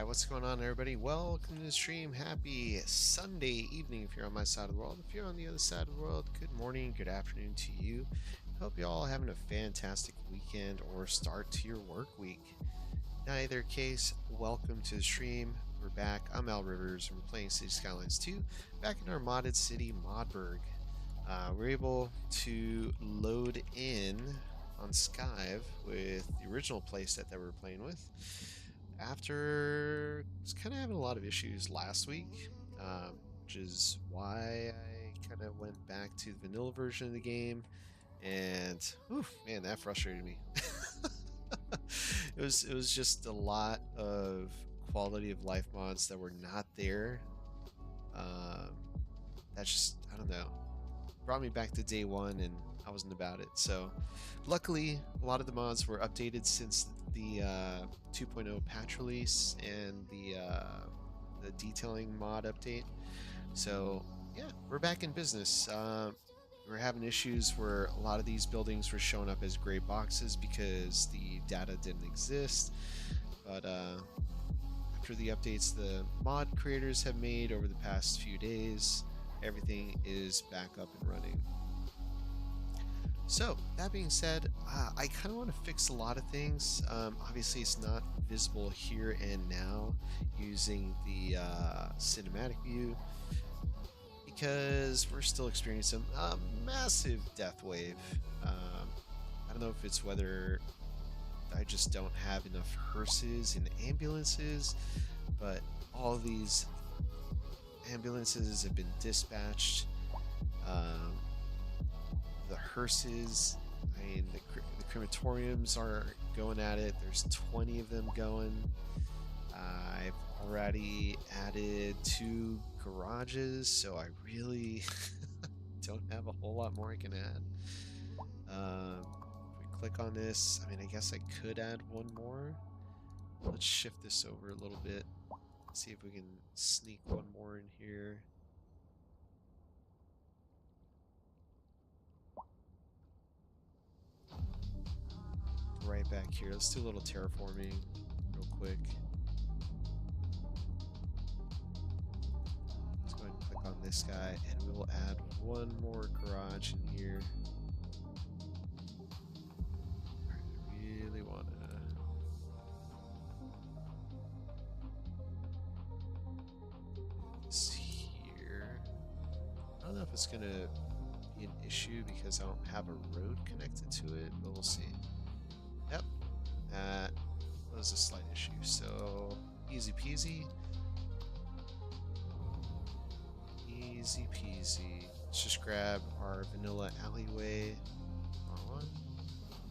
What's going on, everybody? Welcome to the stream. Happy Sunday evening if you're on my side of the world. If you're on the other side of the world, good morning, good afternoon to you. Hope you all having a fantastic weekend or start to your work week. In either case, welcome to the stream. We're back. I'm Al Rivers, and we're playing City Skylines 2 back in our modded city, Modburg. We're able to load in on Skype with the original playset that we were playing with. After was kind of having a lot of issues last week, which is why I kind of went back to the vanilla version of the game, and whew, man, that frustrated me. it was just a lot of quality of life mods that were not there. That just, I don't know, brought me back to day one, and I wasn't about it. So luckily a lot of the mods were updated since the 2.0 patch release and the detailing mod update. So yeah, we're back in business. We're having issues where a lot of these buildings were showing up as gray boxes because the data didn't exist. But after the updates the mod creators have made over the past few days, everything is back up and running. So, that being said, I kind of want to fix a lot of things. Obviously, it's not visible here and now using the cinematic view because we're still experiencing a massive death wave. I don't know if it's whether I just don't have enough hearses and ambulances, but all these ambulances have been dispatched. The hearses, I mean, the crematoriums are going at it. There's 20 of them going. I've already added 2 garages, so I really don't have a whole lot more I can add. If we click on this, I mean, I guess I could add 1 more. Let's shift this over a little bit. See if we can sneak 1 more in here. Right back here. Let's do a little terraforming real quick. Let's go ahead and click on this guy, and we will add 1 more garage in here. I really want to do this here. I don't know if it's going to be an issue because I don't have a road connected to it, but we'll see. Yep, that was a slight issue, so easy peasy. Easy peasy. Let's just grab our vanilla alleyway. On.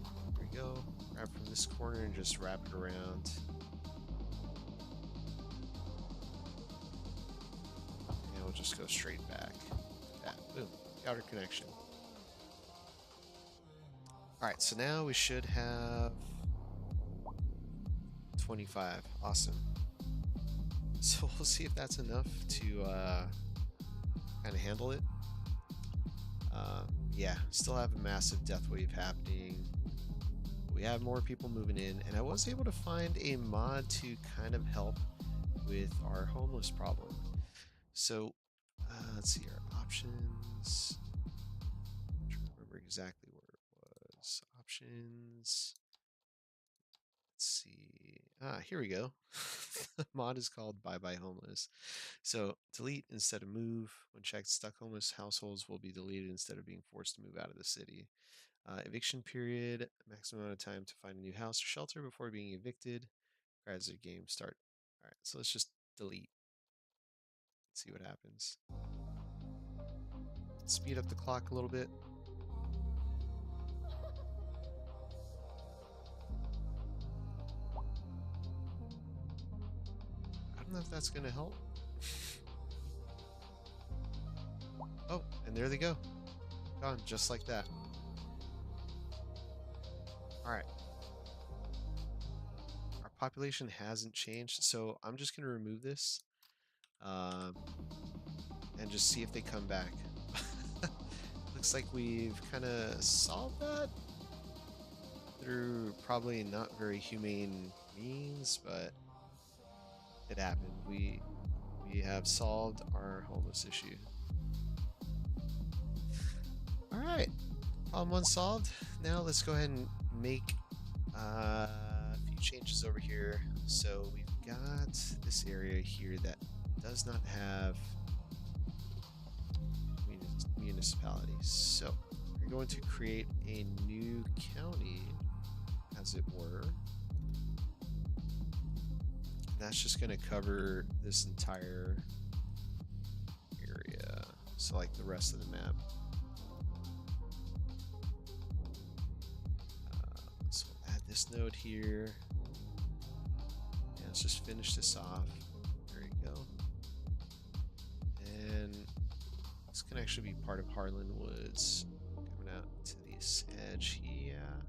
There we go. Grab from this corner and just wrap it around. And we'll just go straight back. That. Boom. Got our connection. Alright, so now we should have 25. Awesome. So we'll see if that's enough to kind of handle it. Yeah, still have a massive death wave happening. We have more people moving in, and I was able to find a mod to kind of help with our homeless problem. So let's see our options. I'm trying to remember exactly where it was. Options. Let's see. Here we go. The mod is called Bye Bye Homeless. So delete instead of move. When checked, stuck homeless households will be deleted instead of being forced to move out of the city. Eviction period, maximum amount of time to find a new house or shelter before being evicted. As the game start. All right, so let's just delete. Let's see what happens. Speed up the clock a little bit. I don't know if that's gonna help. Oh, and there they go. Gone, just like that. Alright. Our population hasn't changed, so I'm just gonna remove this. And just see if they come back. Looks like we've kind of solved that through probably not very humane means, but It happened. We have solved our homeless issue. All right, problem one solved. Now let's go ahead and make a few changes over here. So we've got this area here that does not have municipalities. So we're going to create a new county, as it were. And that's just going to cover this entire area. So like the rest of the map. So we'll add this node here. And let's just finish this off. There you go. And this can actually be part of Harlan Woods. Coming out to this edge here.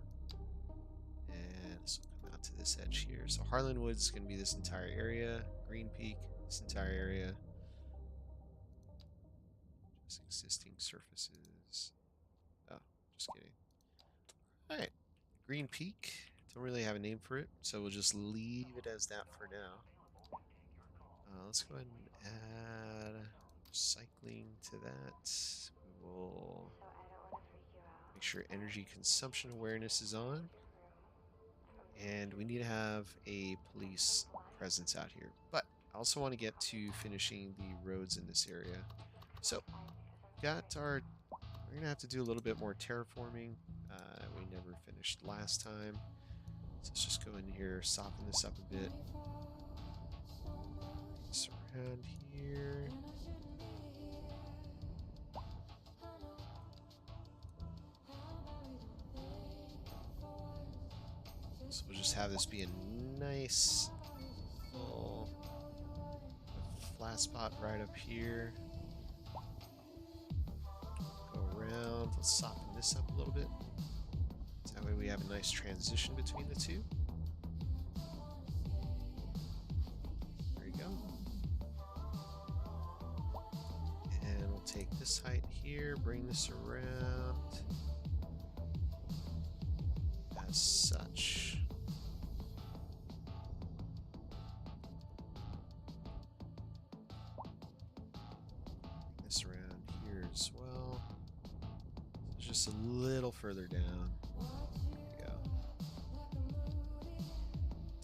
And this will come out to this edge here. So Harlan Woods is going to be this entire area. Green Peak, this entire area. Just existing surfaces. Oh, just kidding. Alright. Green Peak. Don't really have a name for it, so we'll just leave it as that for now. Let's go ahead and add recycling to that. We will make sure energy consumption awareness is on. And we need to have a police presence out here. But I also want to get to finishing the roads in this area. So, we're going to have to do a little bit more terraforming. We never finished last time. So let's just go in here, soften this up a bit. This around here. So we'll just have this be a nice little flat spot right up here. Go around, let's soften this up a little bit. So that way we have a nice transition between the two. There you go. And we'll take this height here, bring this around as such. This around here as well. So just a little further down. There we go.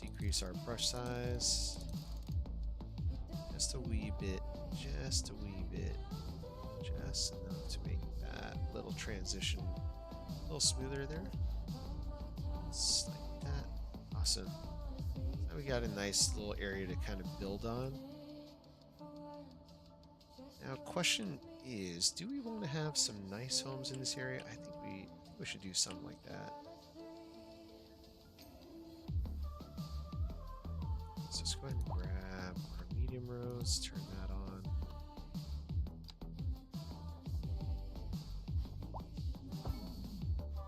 Decrease our brush size. Just a wee bit. Just a wee bit. Just enough to make that little transition a little smoother there. Just like that. Awesome. Now we got a nice little area to kind of build on. Now, question is, do we want to have some nice homes in this area? I think we should do something like that. So let's go ahead and grab our medium rows, turn that on.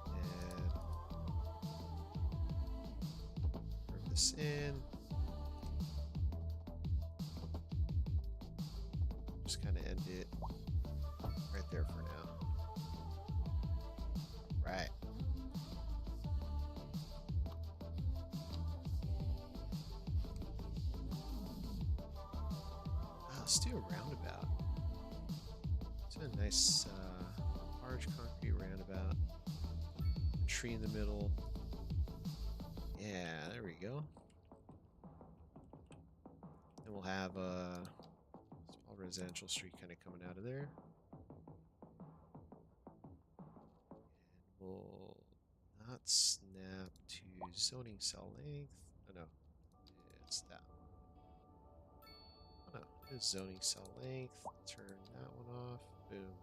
And curve this in. Just kind of end it right there for now. Right. Let's do a roundabout. Let's do a nice large concrete roundabout. A tree in the middle. Yeah, there we go. Then we'll have a small residential street kind of coming out of there. And we'll not snap to zoning cell length. Oh no, it's that. Oh no, it is zoning cell length. Turn that one off. Boom.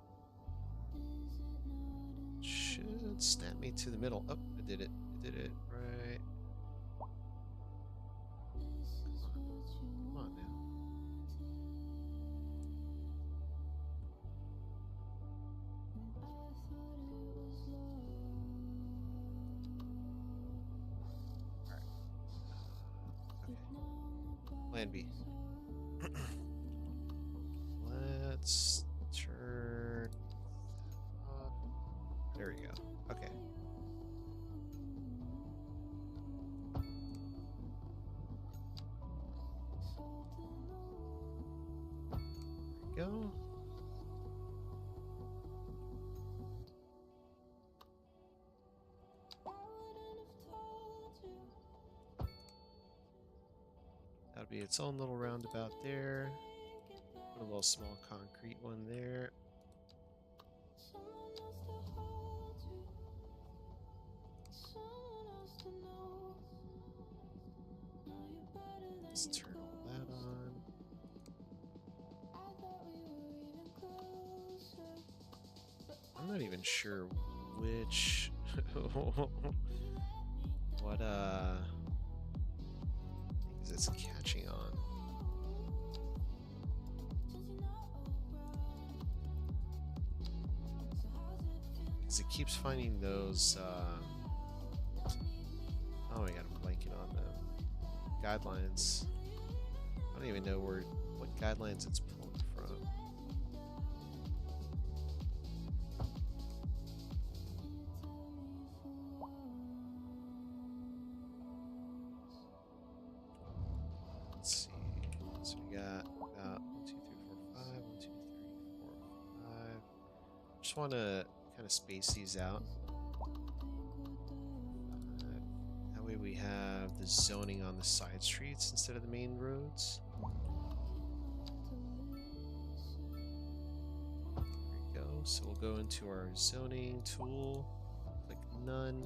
Should snap me to the middle. Oh, it did it. It did it. Right. Come on now. Alright. Okay. Plan B. Let's turn off. There we go. Okay. go. That'll be its own little roundabout there. Put a little small concrete one there. Let's turn all that on. I'm not even sure which what things it's catching on. Because it keeps finding those oh, I got a blanket on them. Guidelines. I don't even know what guidelines it's pulling from. Let's see. So we got about 1, 2, 3, 4, 5. 1, 2, 3, 4, 5. Just want to kind of space these out. That way we have the zoning on the side streets instead of the main roads. There we go. So we'll go into our zoning tool, click none.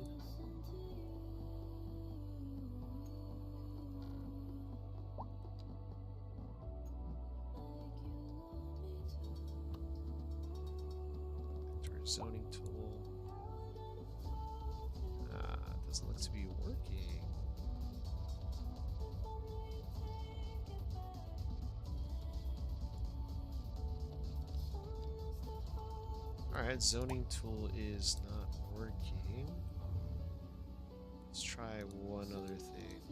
To our zoning tool. It doesn't look to be working. Alright, zoning tool is not working. Let's try one other thing.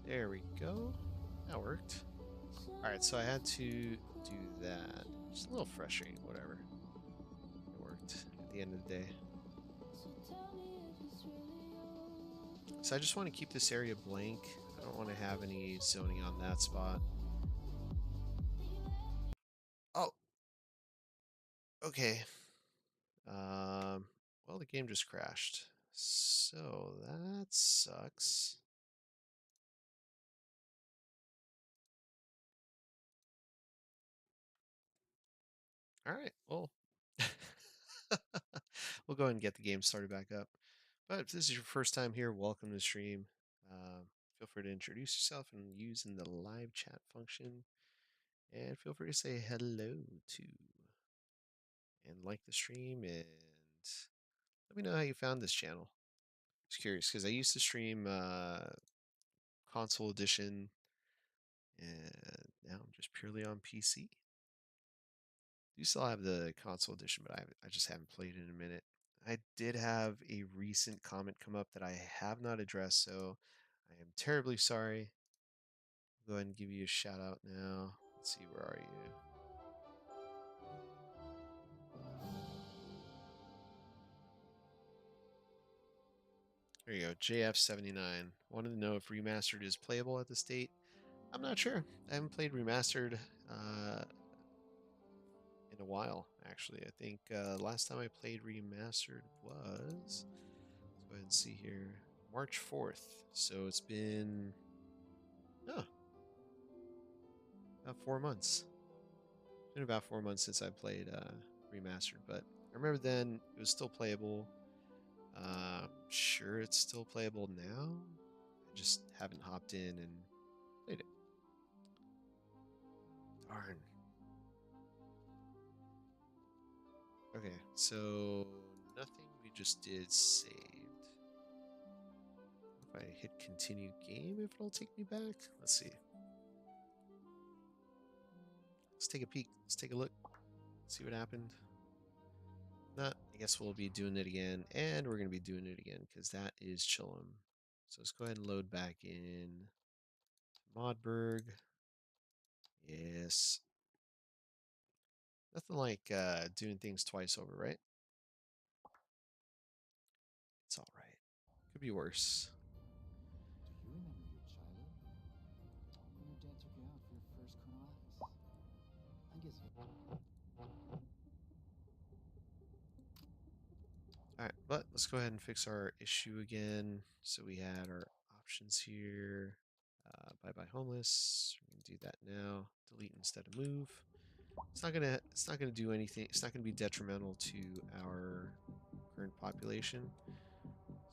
There we go. That worked. Alright, so I had to do that. Just a little frustrating, whatever. It worked at the end of the day. So I just want to keep this area blank. I don't want to have any zoning on that spot. Oh, okay. Well, the game just crashed. So that sucks. All right, well, we'll go ahead and get the game started back up. But if this is your first time here, welcome to the stream. Feel free to introduce yourself and using the live chat function. And feel free to say hello to and like the stream and let me know how you found this channel. Just curious because I used to stream console edition and now I'm just purely on PC. Do still have the console edition, but I just haven't played it in a minute. I did have a recent comment come up that I have not addressed, so I am terribly sorry. I'll go ahead and give you a shout out now. Let's see, where are you? There you go, JF79. Wanted to know if Remastered is playable at the state. I'm not sure. I haven't played Remastered in a while, actually. I think last time I played Remastered was, let's go ahead and see here, March 4th. So it's been, oh, about 4 months. It's been about 4 months since I played Remastered, but I remember then it was still playable. Sure, it's still playable now. I just haven't hopped in and played it. Darn. Okay, so nothing we just did saved. If I hit continue game, if it'll take me back. Let's see. Let's take a peek. Let's take a look. See what happened. Not, I guess we'll be doing it again, and we're gonna be doing it again because that is chillin'. So let's go ahead and load back in Modburg. Yes. Nothing like doing things twice over, right? Could be worse. Do you remember your childhood? When your dad took you out for your first cone of ice? I guess you... All right, but let's go ahead and fix our issue again. So we had our options here. Bye bye homeless. We're gonna do that now. Delete instead of move. It's not gonna do anything. It's not gonna be detrimental to our current population.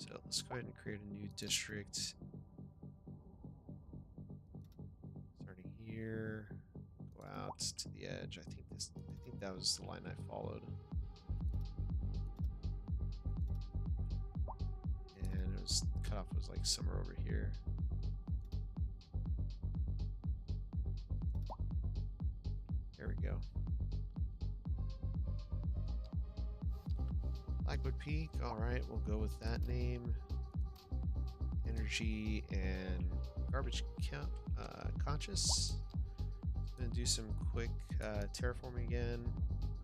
So let's go ahead and create a new district. Starting here. Go out to the edge. I think that was the line I followed. And it was cutoff was like somewhere over here. There we go. Blackwood Peak. All right, we'll go with that name. Energy and garbage conscious. Gonna do some quick terraforming again.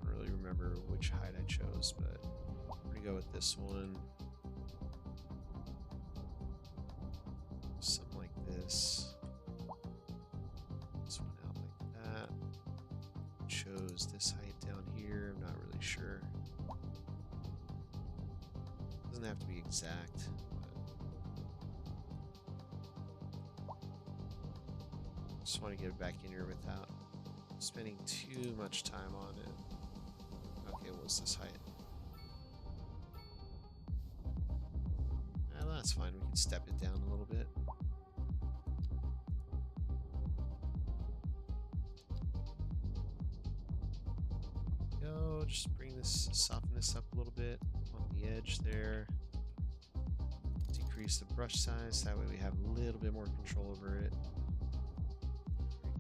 I don't really remember which height I chose, but I'm gonna go with this one. Something like this. This one out like that. Chose this height down here. I'm not really sure. Doesn't have to be exact. Just want to get it back in here without spending too much time on it. Okay, what's this height? Well, that's fine. We can step it down a little bit. Go, just soften this up a little bit on the edge there. Decrease the brush size, that way we have a little bit more control over it.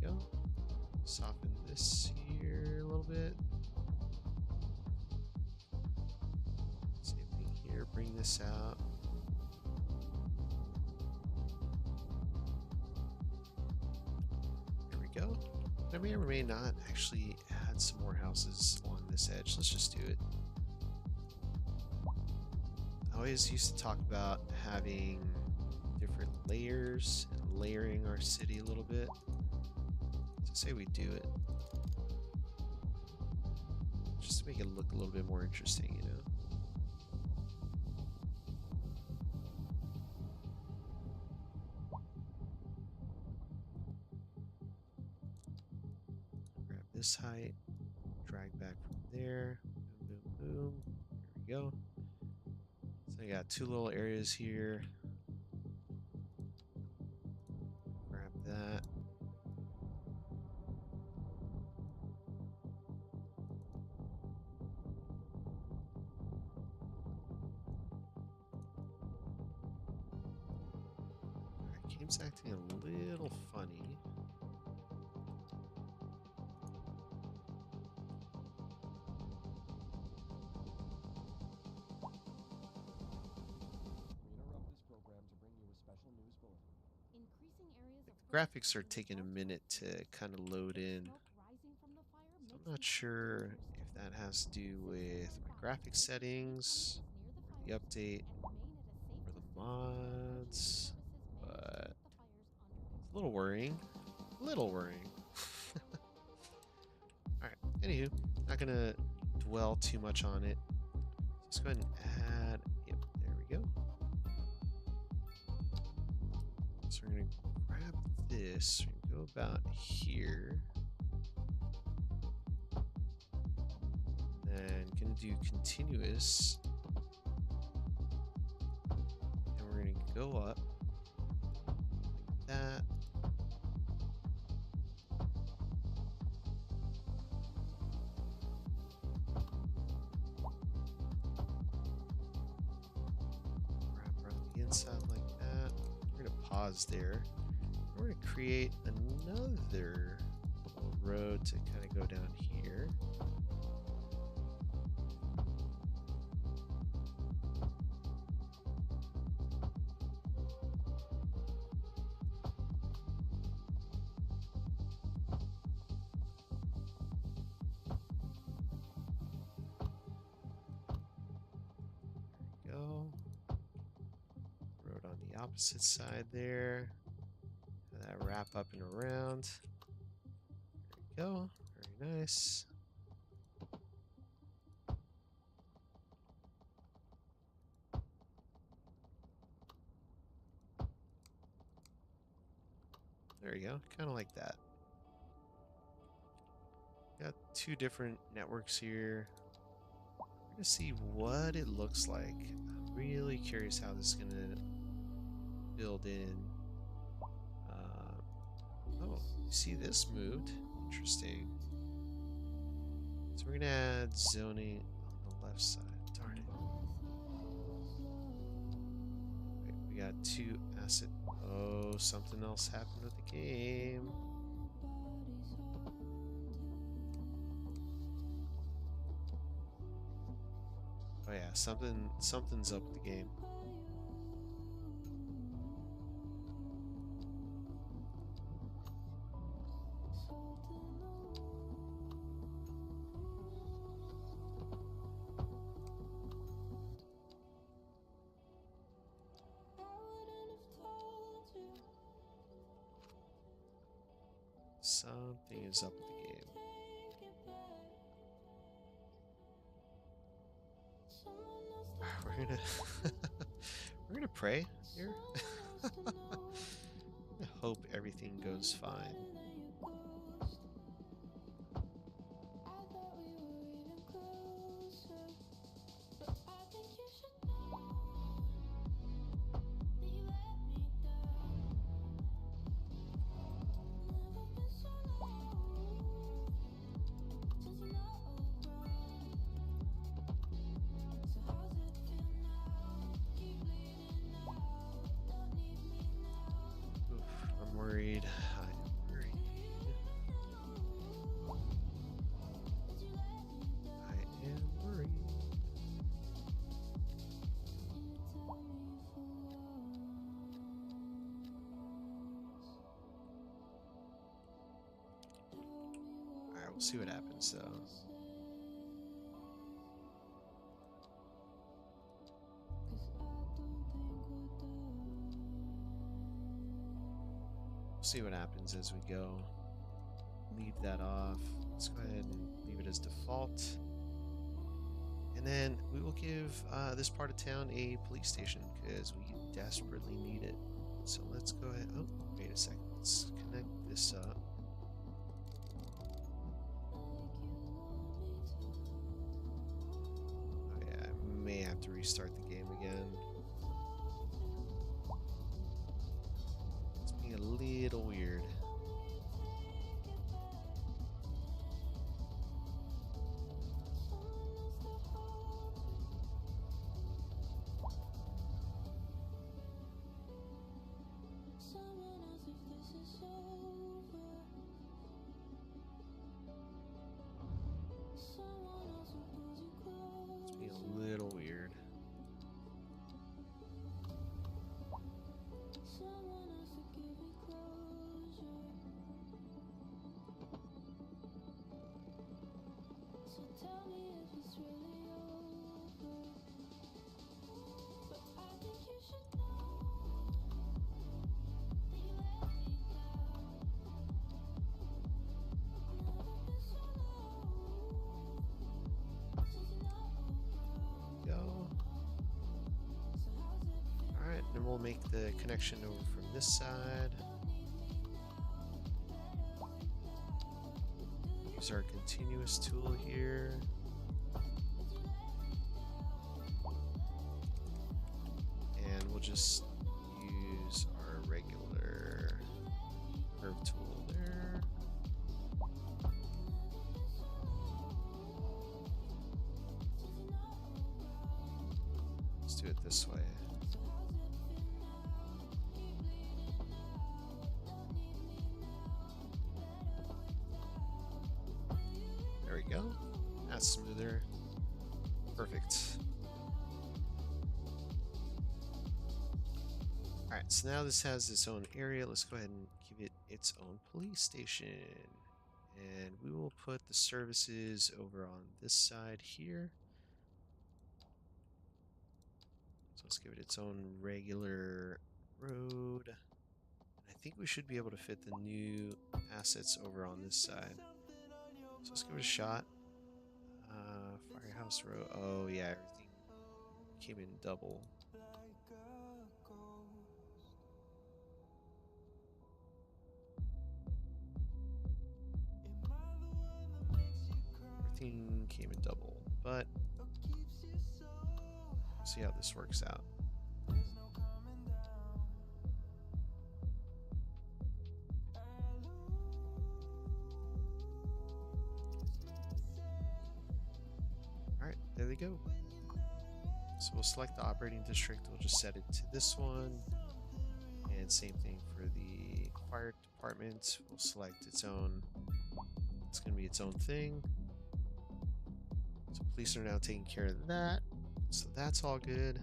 There we go. Soften this here a little bit. Same thing here, bring this out. There we go. I may or may not actually add some more houses along this edge. Let's just do it. I always used to talk about having different layers and layering our city a little bit. So say we do it. Just to make it look a little bit more interesting, you know? Grab this height, drag back from there, boom, boom, boom. There we go. So I got two little areas here. Grab that. Alright, game's acting a little funny. Graphics are taking a minute to kind of load in. So I'm not sure if that has to do with my graphic settings, or the update, or the mods, but it's a little worrying. A little worrying. Alright, anywho, not gonna dwell too much on it. Let's go ahead and add, yep, there we go. So we're gonna grab this, we can go about here. Then gonna do continuous. And we're gonna go up like that. Wrap around the inside like that. We're gonna pause there. We're going to create another little road to kind of go down here. There we go. the opposite side there. Have that wrap up and around. There we go. Very nice. There we go. Kind of like that. Got two different networks here. We're gonna see what it looks like. I'm really curious how this is gonna build in. Oh, you see this moved? Interesting. So we're gonna add zoning on the left side. Darn it. Wait, we got two asset. Oh, something else happened with the game. Oh yeah, something's up with the game. Something is up with the game. We're gonna we're gonna pray here. I hope everything goes fine. I'm worried. I am worried. I am worried. Alright, we'll see what happens though. See what happens as we go. Leave that off. Let's go ahead and leave it as default. And then we will give this part of town a police station because we desperately need it. So let's go ahead. Oh, wait a second. Let's connect this up. Oh yeah, I may have to restart the game again. A little weird. It's being a little weird. Then we'll make the connection over from this side. Use our continuous tool here. And we'll just use our regular curve tool there. Let's do it this way. There we go. That's smoother. Perfect. Alright, so now this has its own area. Let's go ahead and give it its own police station. And we will put the services over on this side here. So let's give it its own regular road. And I think we should be able to fit the new assets over on this side. So let's give it a shot. Firehouse Road. Oh yeah, everything came in double. Everything came in double, but see how this works out. All right, there they go. So we'll select the operating district. We'll just set it to this one. And same thing for the fire department. We'll select its own. It's going to be its own thing. So police are now taking care of that. So that's all good.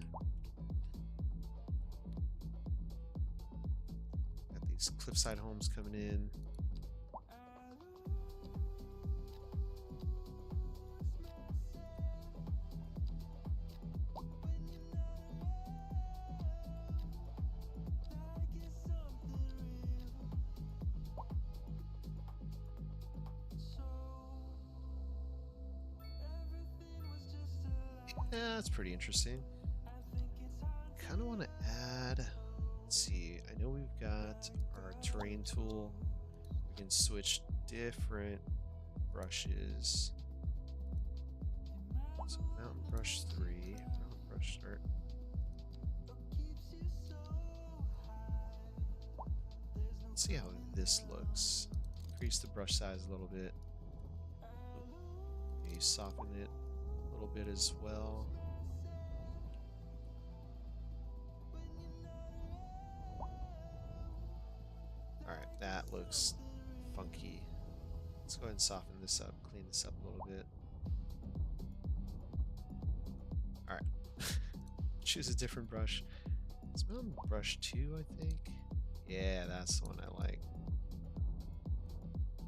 Got these cliffside homes coming in. Yeah, that's pretty interesting. Kind of want to add, let's see, I know we've got our terrain tool. We can switch different brushes. So mountain brush 3, mountain brush start. Let's see how this looks. Increase the brush size a little bit. Maybe soften it a little bit as well. Alright, that looks funky. Let's go ahead and soften this up, clean this up a little bit. Alright. Choose a different brush. It's mountain brush 2, I think. Yeah, that's the one I like.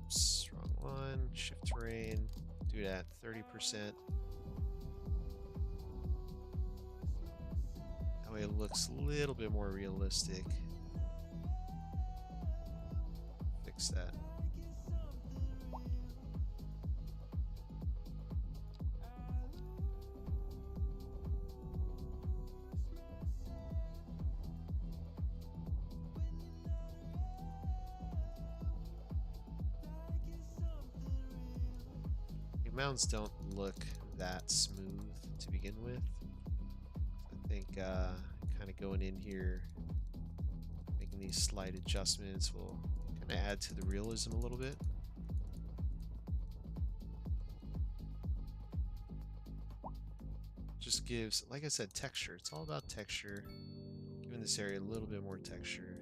Strong one, shift terrain, do that 30%. That way it looks a little bit more realistic. Fix that. Mountains don't look that smooth to begin with. I think kind of going in here, making these slight adjustments will kind of add to the realism a little bit. Just gives, like I said, texture. It's all about texture. Giving this area a little bit more texture.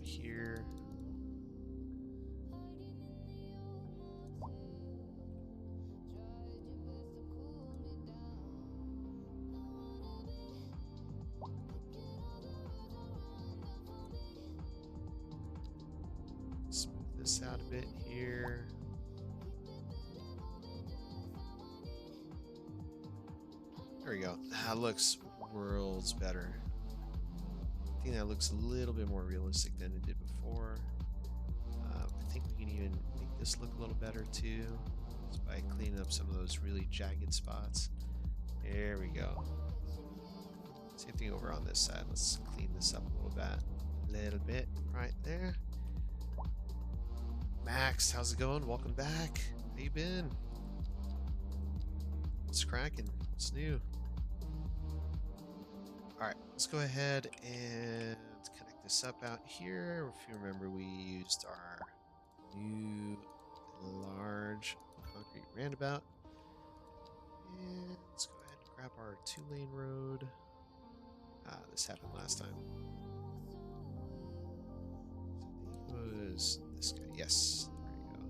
Here. Smooth this out a bit here. There we go. That looks worlds better. I think that looks a little bit more realistic than it did before. I think we can even make this look a little better too, just by cleaning up some of those really jagged spots. There we go. Same thing over on this side. Let's clean this up a little bit right there. Max, how's it going? Welcome back. How you been? What's cracking? What's new? Alright, let's go ahead and connect this up out here. If you remember, we used our new large concrete roundabout. And let's go ahead and grab our 2-lane road. This happened last time. I think it was this guy. Yes, there we go.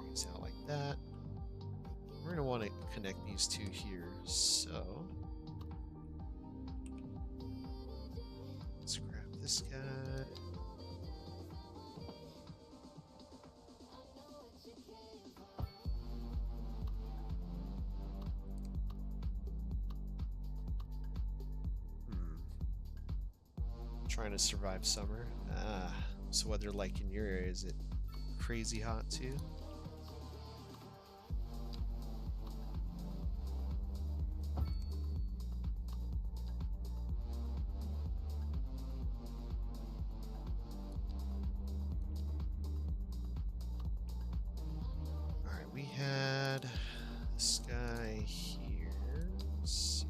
these out like that. We're gonna want to connect these two here, so let's grab this guy. Trying to survive summer. So weather like in your area, is it crazy hot too? Alright, we had this guy here, so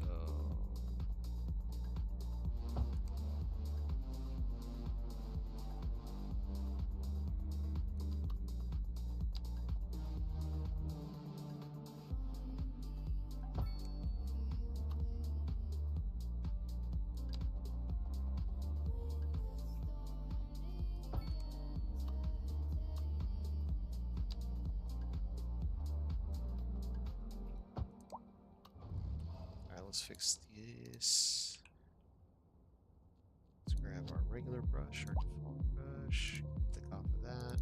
let's fix this. Let's grab our regular brush, our default brush, click off of that,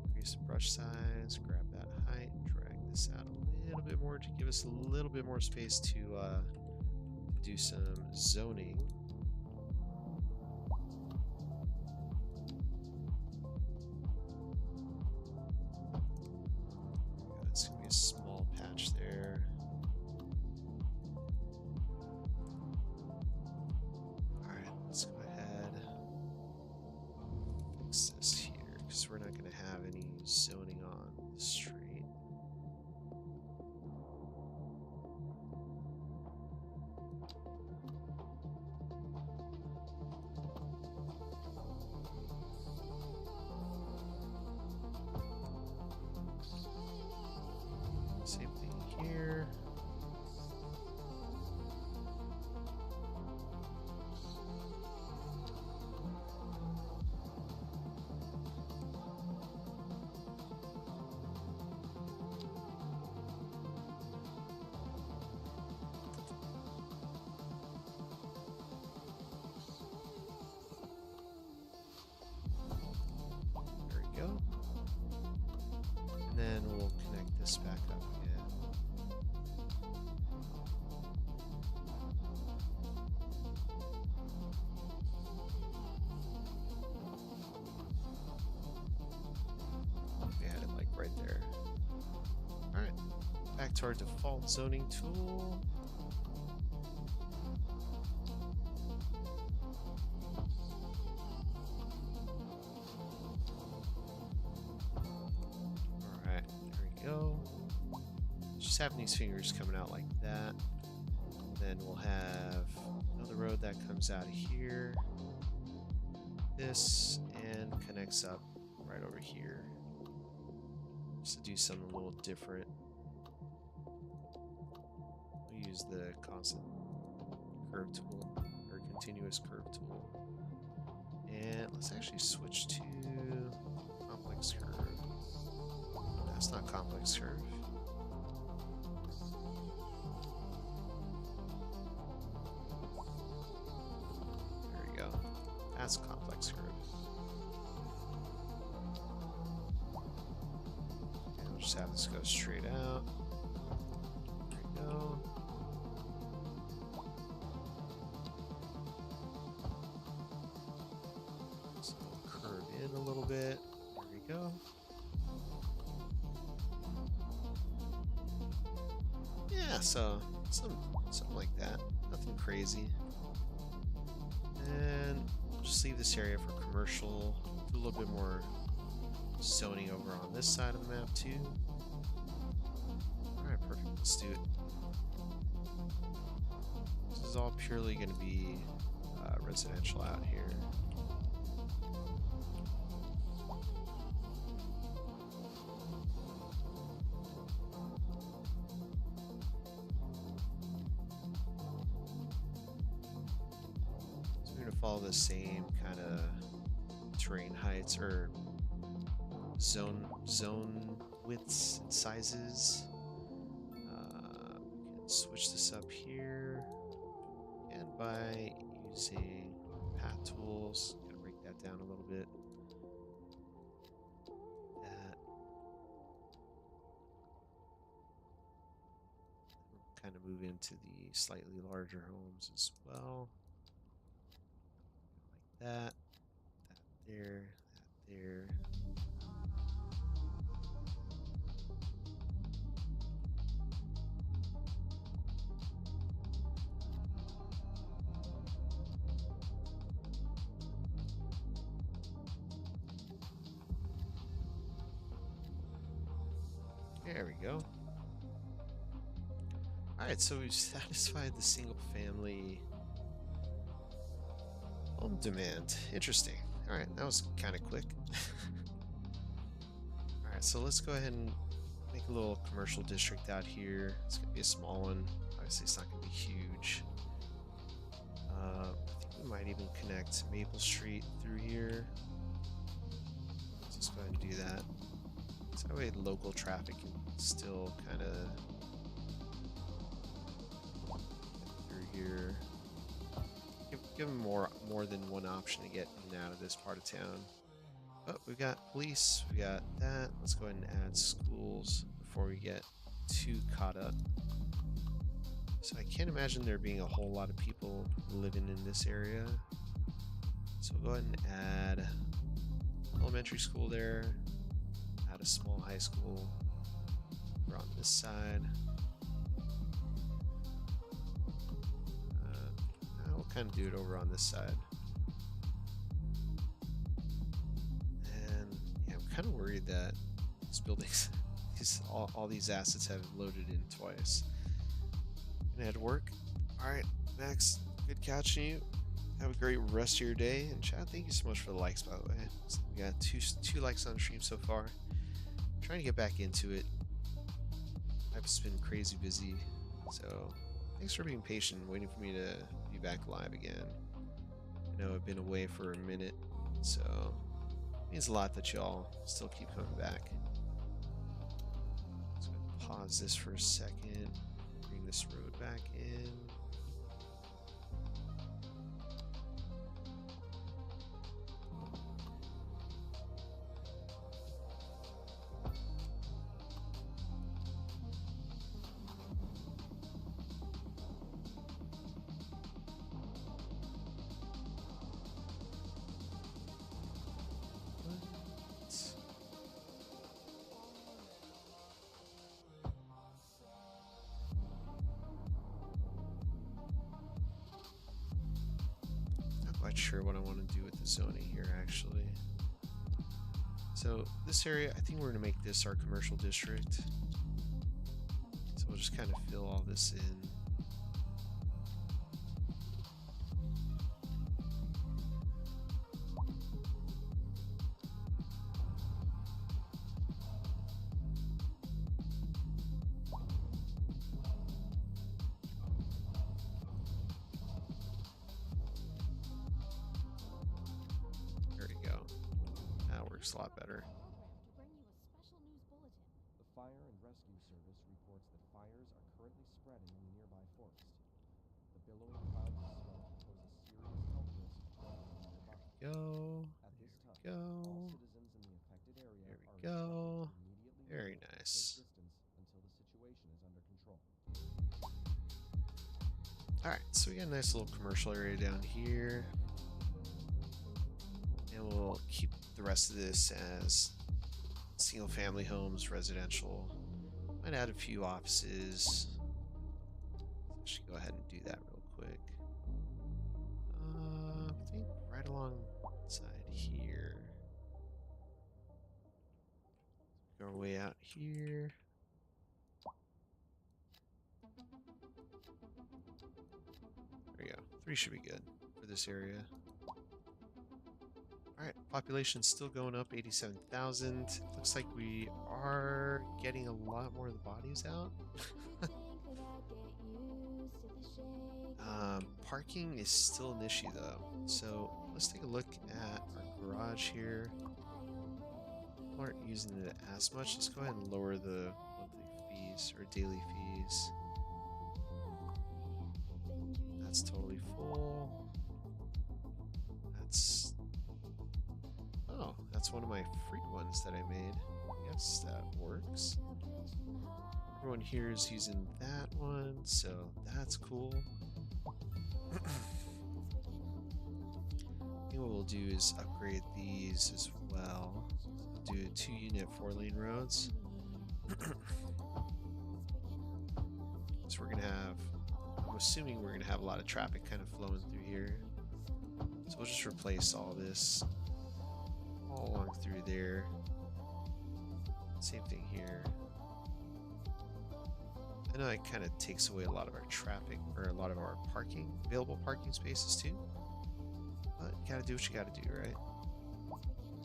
increase the brush size, grab that height, drag this out a little bit more to give us a little bit more space to do some zoning. It's gonna be a small patch there. Let's go ahead fix this here because we're not going to have any zoning on the street. Same thing here. Go. And then we'll connect this back up again. We had it like right there. Alright, back to our default zoning tool. Just having these fingers coming out like that. Then we'll have another road that comes out of here. This and connects up right over here. Just to do something a little different. We'll use the constant curve tool or continuous curve tool. And let's actually switch to complex curve. That's not complex curve. That's complex curve. And we'll just have this go straight out. There we go. So we'll curve in a little bit. There we go. Yeah, so something like that. Nothing crazy. And just leave this area for commercial. Do a little bit more zoning over on this side of the map too. Alright, perfect. Let's do it. This is all purely going to be residential out here. Follow the same kind of terrain heights or zone widths and sizes. We can switch this up here, and by using path tools, gonna break that down a little bit. That will kind of move into the slightly larger homes as well, like that. That there, that there. There we go. Alright, so we've satisfied the single family home demand. Interesting. Alright, that was kind of quick. Alright, so let's go ahead and make a little commercial district out here. It's going to be a small one. Obviously, it's not going to be huge. I think we might even connect Maple Street through here. Let's just go ahead and do that. So that way local traffic can still kind of through here. Give them more than one option to get in and out of this part of town. Oh, we've got police, we got that. Let's go ahead and add schools before we get too caught up. So I can't imagine there being a whole lot of people living in this area. So we'll go ahead and add elementary school there, add a small high school over on this side. We'll kind of do it over on this side. And yeah, I'm kind of worried that these buildings, all these assets have loaded in twice. Gonna head to work. All right, Max, good catching you. Have a great rest of your day. And Chad, thank you so much for the likes, by the way. So we got two likes on stream so far. I'm trying to get back into it. I've just been crazy busy, so thanks for being patient, waiting for me to be back live again. I know I've been away for a minute, so it means a lot that y'all still keep coming back. So pause this for a second, bring this road back in. Sure what I want to do with the zoning here, actually. So this area, I think we're going to make this our commercial district. So we'll just kind of fill all this in. A lot better. The fire and rescue service reports that fires are currently spreading in the nearby forest. The billowing clouds of smoke pose a serious health risk to everyone nearby. Go. At this time, Go. all citizens in the affected area There we are go. instructed to immediately Very move nice. a safe distance until the situation is under control. All right, so we got a nice little commercial area down here. And we'll keep the rest of this as single family homes, residential. Might add a few offices. I should go ahead and do that real quick. I think right alongside here. Go our way out here. There we go. 3 should be good for this area. Alright, population's still going up, 87,000. Looks like we are getting a lot more of the bodies out. Parking is still an issue though. So let's take a look at our garage here. People aren't using it as much. Let's go ahead and lower the monthly fees or daily fees. That's totally full. That's... Oh, that's one of my free ones that I made. Yes, that works. Everyone here is using that one, so that's cool. I think what we'll do is upgrade these as well. Do 2-unit 4-lane roads. So we're gonna have, I'm assuming we're gonna have a lot of traffic kind of flowing through here. So we'll just replace all this all along through there. Same thing here. I know it kind of takes away a lot of our traffic, or a lot of our parking, available parking spaces too. But you gotta do what you gotta do, right?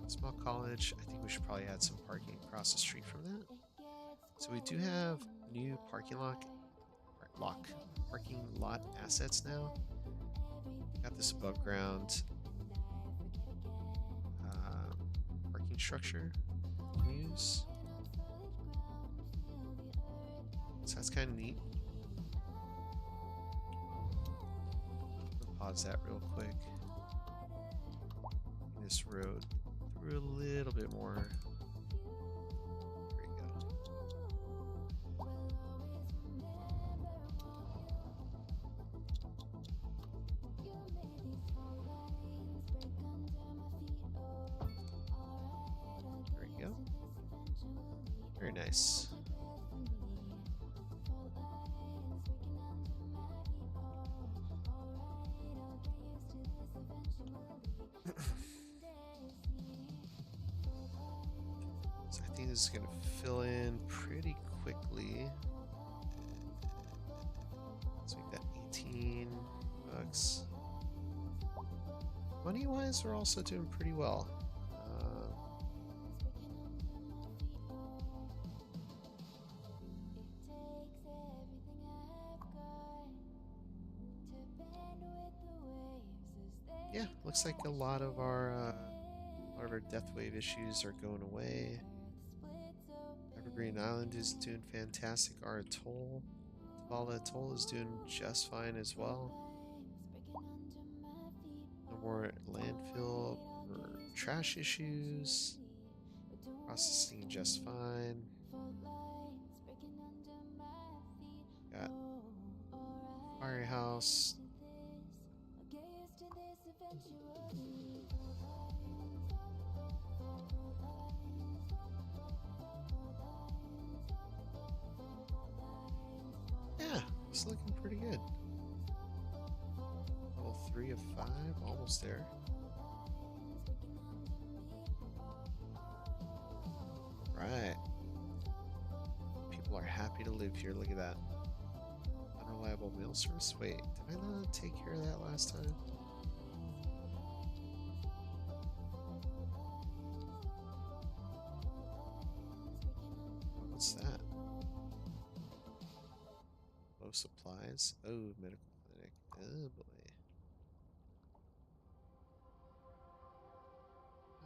Small college, I think we should probably add some parking across the street from that. So we do have new parking lot assets now. Got this above ground parking structure we use. So that's kind of neat. Pause that real quick. This road through a little bit more. There we go. There we go. Very nice. So I think this is going to fill in pretty quickly. Let's make that 18 bucks. Money-wise, we're also doing pretty well. Yeah, looks like a lot of our death wave issues are going away. Evergreen Island is doing fantastic. Our atoll, Tavalla Atoll, is doing just fine as well. No more landfill or trash issues. Processing just fine. Got Firehouse. Yeah, it's looking pretty good. Level 3 of 5, almost there. Right. People are happy to live here. Look at that. Unreliable mail service. Wait, did I not take care of that last time? What's that? Low supplies. Oh, medical clinic. Oh boy.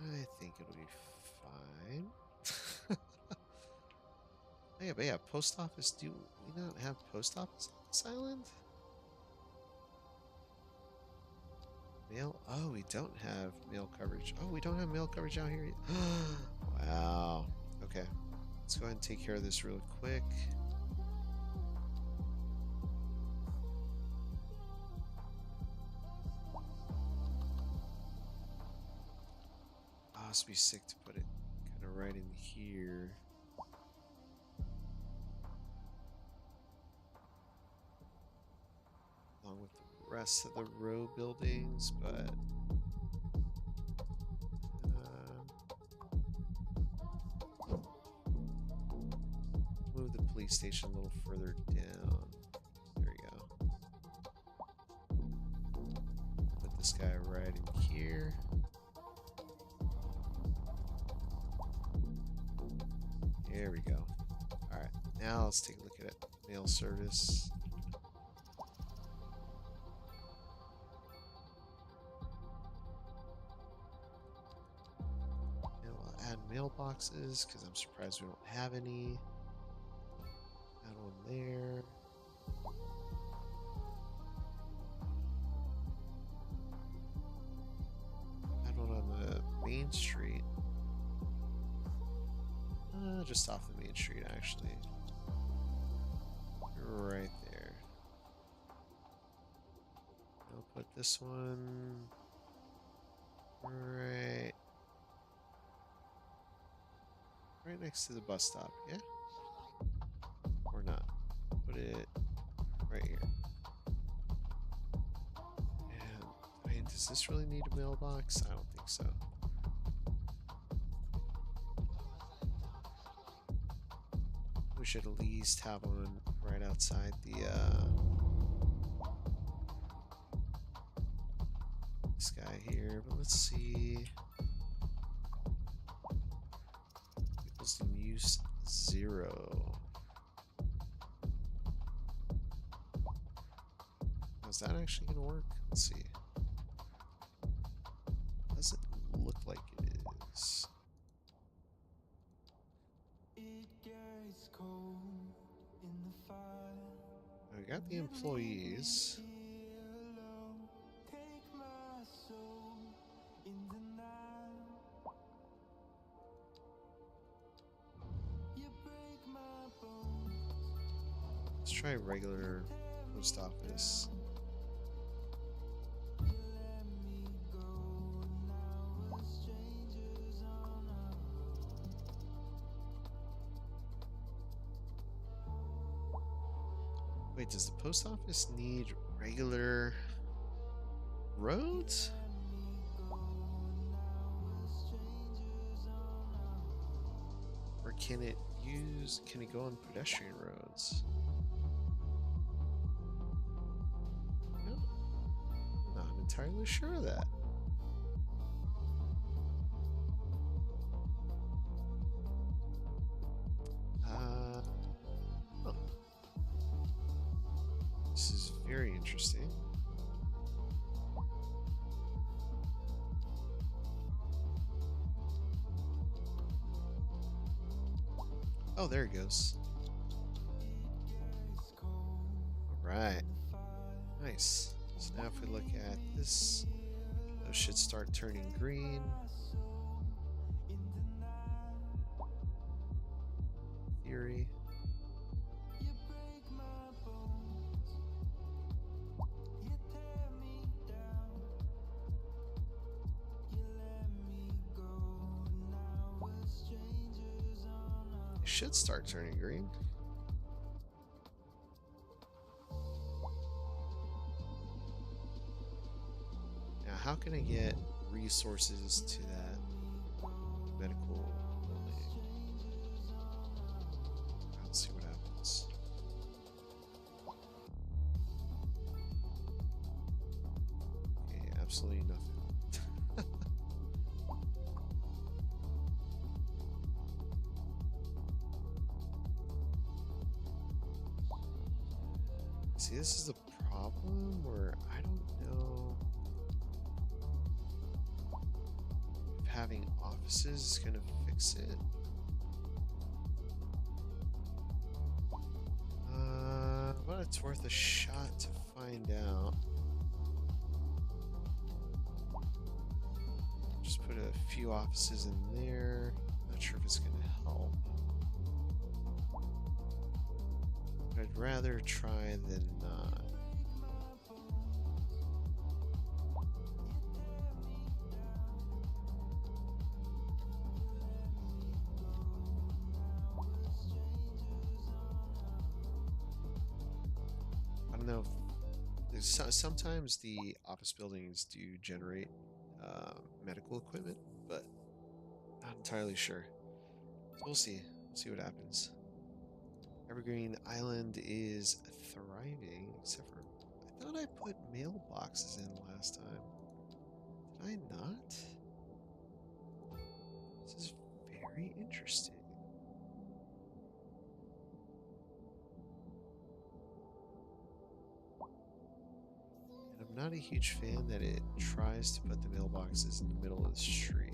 I think it'll be fine. Oh, yeah, but yeah, post office. Do we not have post office on this island? Mail? Oh, we don't have mail coverage. Oh, we don't have mail coverage out here. Wow. Okay. Let's go ahead and take care of this real quick. Oh, it must be sick to put it kind of right in here. Along with the rest of the row buildings, but move the police station a little further down. There we go. Put this guy right in here. There we go. Alright, now let's take a look at it. Mail service. add mailboxes because I'm surprised we don't have any. Add one there. Add one on the main street. Just off the main street, actually. Right there. I'll put this one right next to the bus stop, yeah? Or not. Put it right here. And I mean, does this really need a mailbox? I don't think so. We should at least have one right outside the this guy here, but let's see. Equals to use 0. Is that actually gonna work? Let's see. Doesn't look like it is. We got the employees. Let's try regular post office. Wait, does the post office need regular roads? Or can it go on pedestrian roads? No, not entirely sure of that. This is very interesting. Oh, there it goes. Alright. Nice. So now if we look at this, those should start turning green. Theory. Should start turning green. Now, how can I get resources to that medical building? Let's see what happens. Okay, absolutely nothing. See, this is the problem where I don't know if having offices is going to fix it. But it's worth a shot to find out. Just put a few offices in there. Not sure if it's going to help. I'd rather try than not. I don't know if sometimes the office buildings do generate medical equipment, but not entirely sure. So we'll see. We'll see what happens. Evergreen Island is thriving, except for I thought I put mailboxes in last time. Did I not? This is very interesting. And I'm not a huge fan that it tries to put the mailboxes in the middle of the street.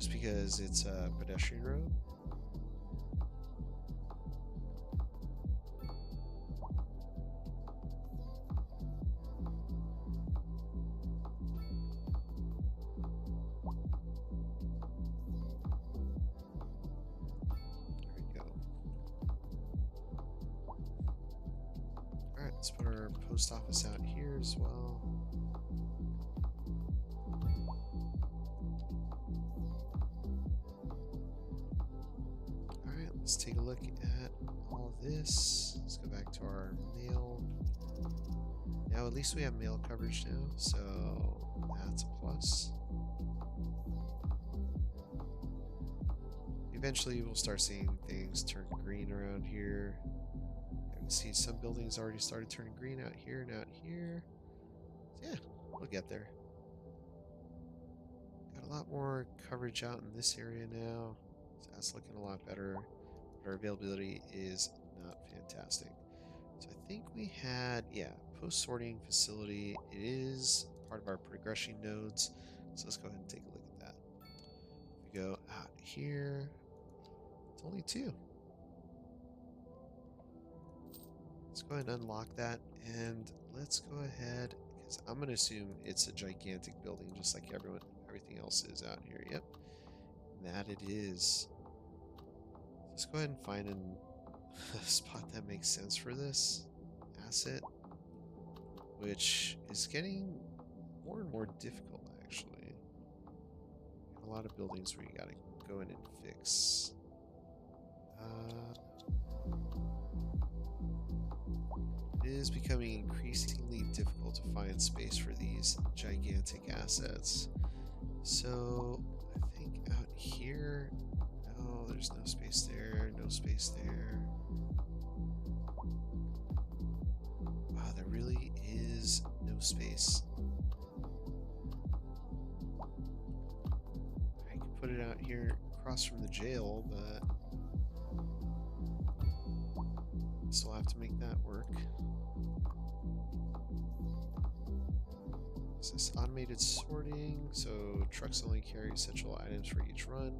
just because it's a pedestrian road. There we go. Alright, let's put our post office out here as well. Alright, let's take a look at all of this. Let's go back to our mail. Now, at least we have mail coverage now, so that's a plus. Eventually, we'll start seeing things turn green around here. You can see some buildings already started turning green out here and out here. So yeah, we'll get there. Got a lot more coverage out in this area now, so that's looking a lot better. But our availability is not fantastic. So I think we had, yeah, post-sorting facility. It is part of our progression nodes. So let's go ahead and take a look at that. If we go out here, it's only 2. Let's go ahead and unlock that, and let's go ahead, because I'm going to assume it's a gigantic building, just like everything else is out here. Yep, that it is. Let's go ahead and find a spot that makes sense for this asset, which is getting more and more difficult, actually. A lot of buildings where you got to go in and fix. It is becoming increasingly difficult to find space for these gigantic assets. So I think out here, no, there's no space there, no space there. Wow, there really is no space. I could put it out here across from the jail, but still have to make that work. Is this automated sorting? So trucks only carry essential items for each run.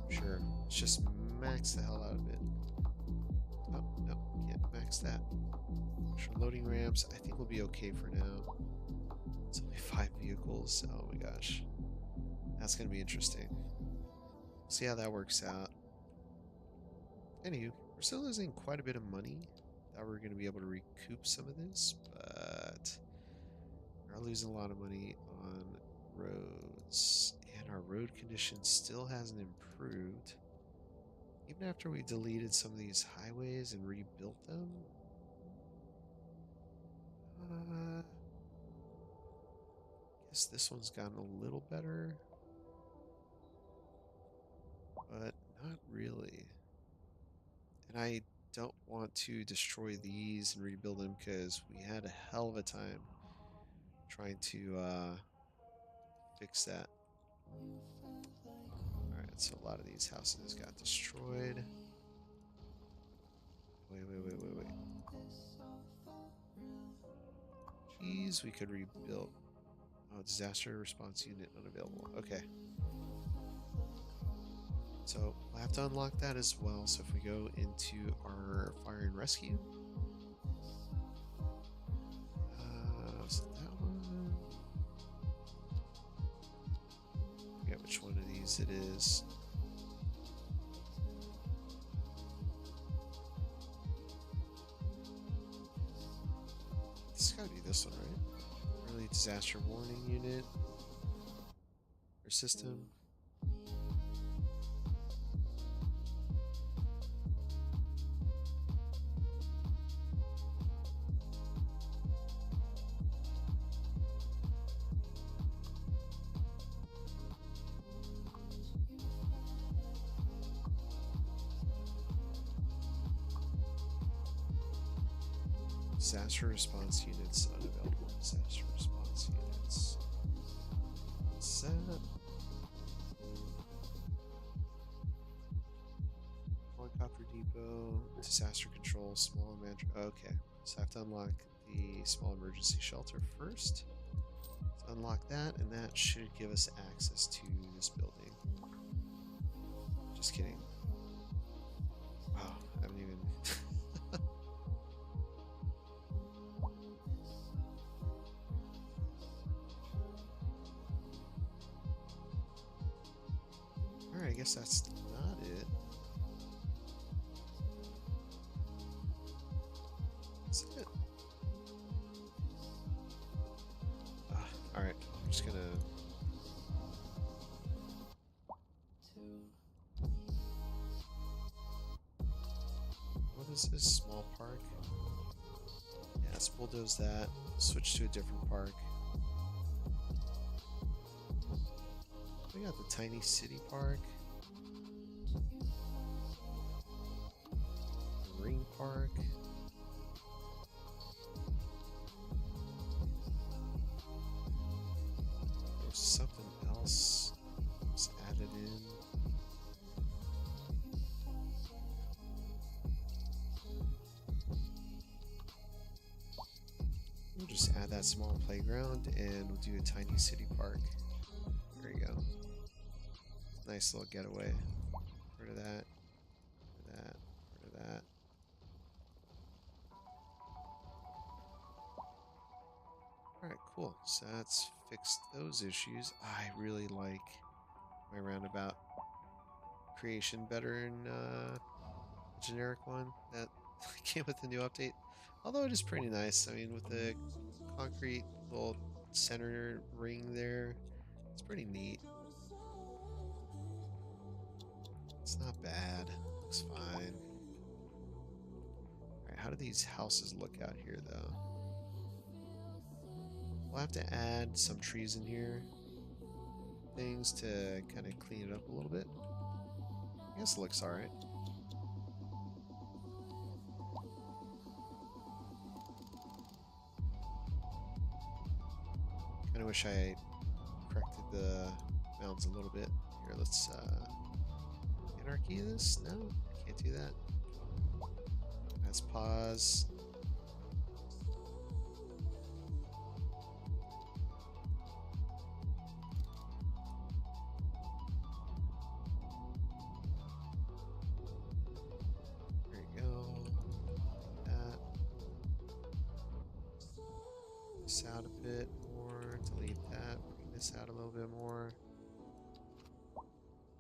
Sure, let's just max the hell out of it. Oh, no, can't max that. Extra loading ramps, I think we'll be okay for now. It's only 5 vehicles, oh my gosh. That's gonna be interesting. See how that works out. Anywho, we're still losing quite a bit of money. Thought we were gonna be able to recoup some of this, but we are losing a lot of money on roads, and our road condition still hasn't improved. Even after we deleted some of these highways and rebuilt them. Guess this one's gotten a little better, but not really. And I don't want to destroy these and rebuild them because we had a hell of a time trying to fix that. Alright, so a lot of these houses got destroyed. Wait. Geez, we could rebuild. Oh, disaster response unit unavailable. Okay. So we'll have to unlock that as well. So if we go into our fire and rescue. So that one. I forget which one of these it is. This has got to be this one, right? Early disaster warning unit. Or system. Disaster response units unavailable. Disaster response units. Set. Helicopter depot. Disaster control. Small emergency. Okay. So I have to unlock the small emergency shelter first. Unlock that, and that should give us access to this building. Just kidding. Wow, I haven't even. Alright, I guess that's not it. Is it? Alright, I'm just gonna. What is this? Small park? Yeah, let's bulldoze that. Switch to a different park. We got the tiny city park. Ring park. There's something else was added in. We'll just add that small playground and we'll do a tiny city park. There you go. Nice little getaway. Rid of that. Rid of that. Rid of that. Alright, cool. So that's fixed those issues. I really like my roundabout creation better in the generic one that came with the new update. Although it is pretty nice. I mean, with the concrete little center ring there, it's pretty neat. It's not bad. Looks fine. Alright, how do these houses look out here, though? We'll have to add some trees in here. Things to kind of clean it up a little bit. I guess it looks alright. Kind of wish I corrected the mountains a little bit. Here, let's anarchy this? No, can't do that. Let's pause. There you go. That. This out a bit more. Delete that. Bring this out a little bit more.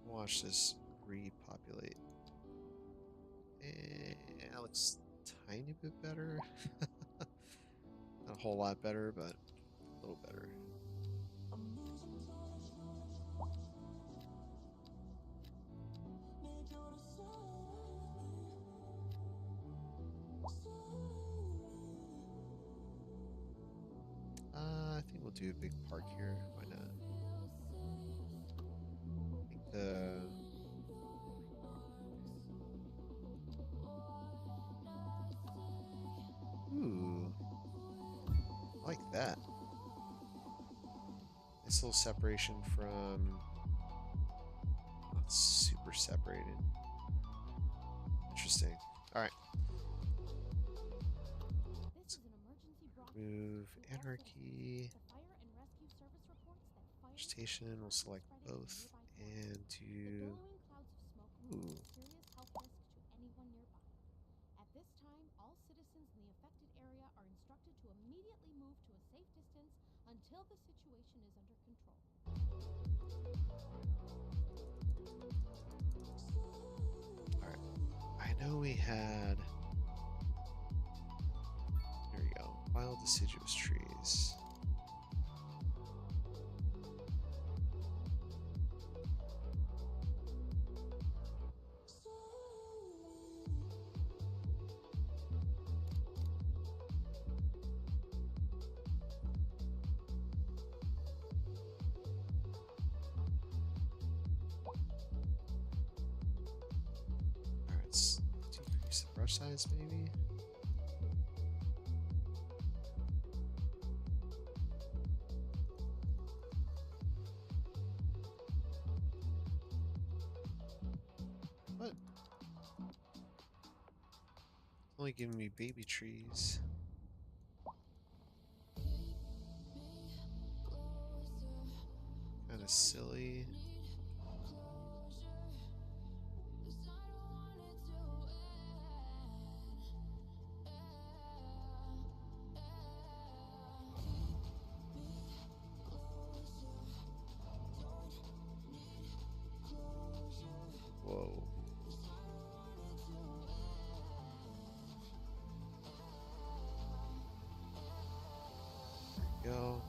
Watch this repopulate. And that looks a tiny bit better. Not a whole lot better, but a little better. I think we'll do a big park here. Why not? I think the ooh, I like that. Nice little separation from not super separated. Interesting. All right. This is an emergency broadcast. Move We also anarchy. the fire and rescue service reports that fire Vegetation. We'll select both and The do. billowing clouds of smoke Ooh. pose a serious health risk to anyone nearby. At this time, all citizens in the affected area are instructed to immediately move to a safe distance until the situation is under control. All right. I know we had. There we go. Wild deciduous trees. Alright, let's decrease the brush size maybe. What? Only giving me baby trees. kind of silly. Whoa. There we go.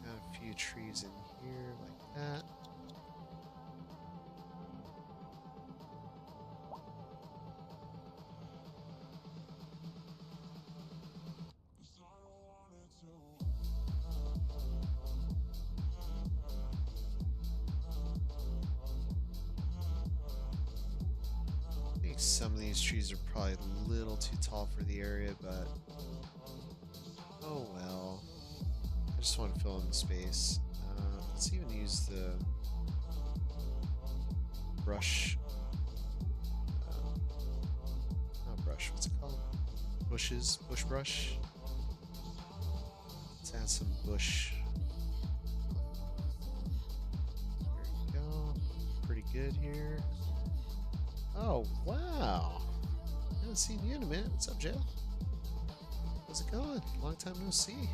Got a few trees in here like that. I think some of these trees are probably a little too tall for the area, but oh well. I just want to fill in the space. Let's even use the brush. Not brush, what's it called? Bushes, bush brush. Let's add some bush. There we go. Pretty good here. Oh, wow. I haven't seen you in a minute. What's up, Jill? How's it going? Long time no see.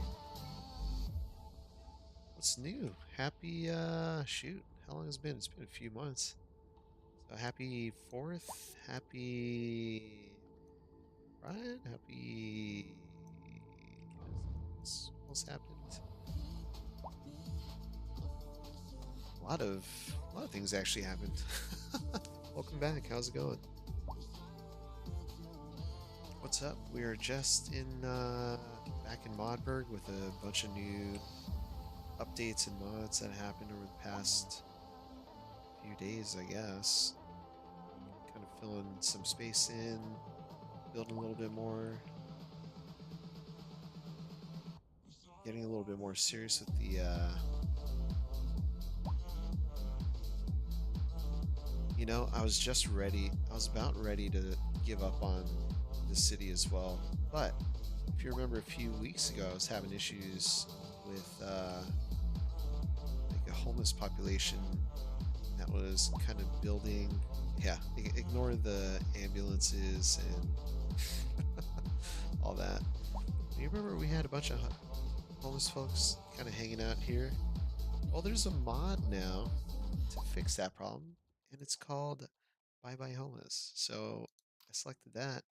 What's new? Happy, shoot. How long has it been? It's been a few months. So happy 4th. Happy... Right? Happy... What's happened? A lot of things actually happened. Welcome back. How's it going? What's up? We are just in back in Modburg with a bunch of new updates and mods that happened over the past few days, I guess. Kind of filling some space in, building a little bit more, getting a little bit more serious with the you know, I was about ready to give up on the city as well, but if you remember a few weeks ago I was having issues with like a homeless population that was kind of building. Yeah, ignore the ambulances and all that. You remember we had a bunch of homeless folks kind of hanging out here? Well, there's a mod now to fix that problem, and it's called Bye Bye Homeless. So I selected that,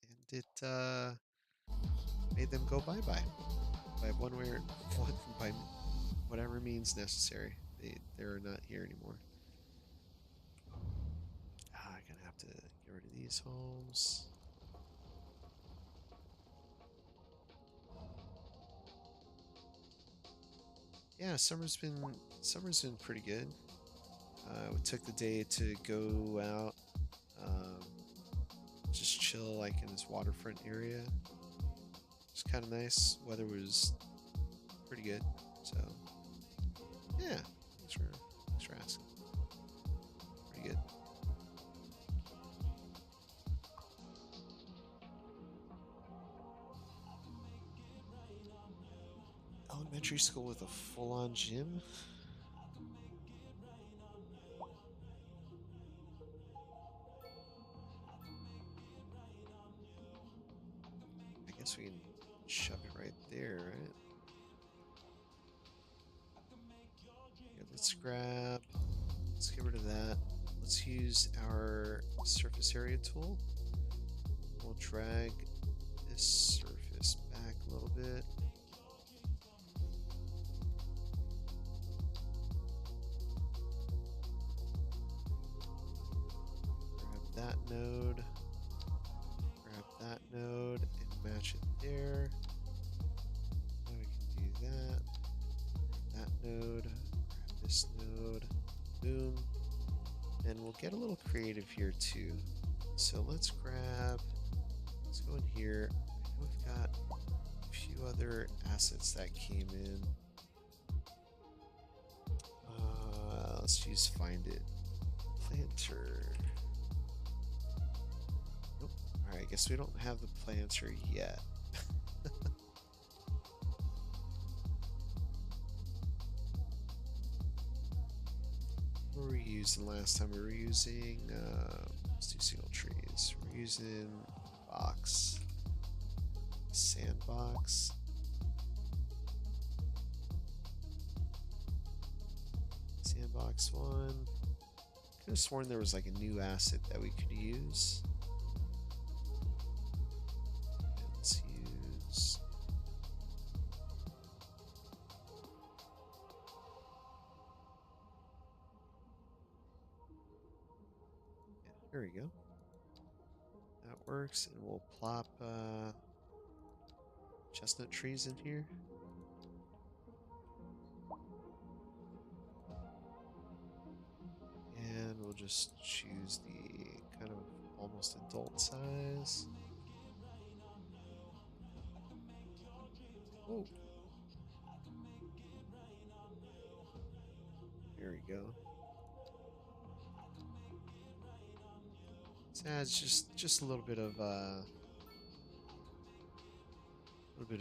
and it made them go bye bye by one way or by whatever means necessary. They're not here anymore. I'm gonna have to get rid of these homes. Yeah, summer's been pretty good. We took the day to go out, just chill like in this waterfront area. It's kind of nice. Weather was pretty good, so yeah. Thanks for asking. Pretty good. Elementary school with a full-on gym. I guess we can shove it right there, right? Okay, let's get rid of that. Let's use our surface area tool. We'll drag this surface back a little bit. Grab that node. Grab that node and match it there. Now we can do that. Grab that node. Grab this node. Boom. And we'll get a little creative here too. So let's go in here. I know we've got a few other assets that came in. Let's use find it. Planter. Nope. Alright, I guess we don't have the planter yet. What were we using last time? We were using, let's do single trees. We're using box, sandbox. Sandbox 1. Could have sworn there was like a new asset that we could use. Let's use. Yeah, here we go. That works, and we'll plop chestnut trees in here. And we'll just choose the kind of almost adult size. Oh. There we go. So it's just a little bit of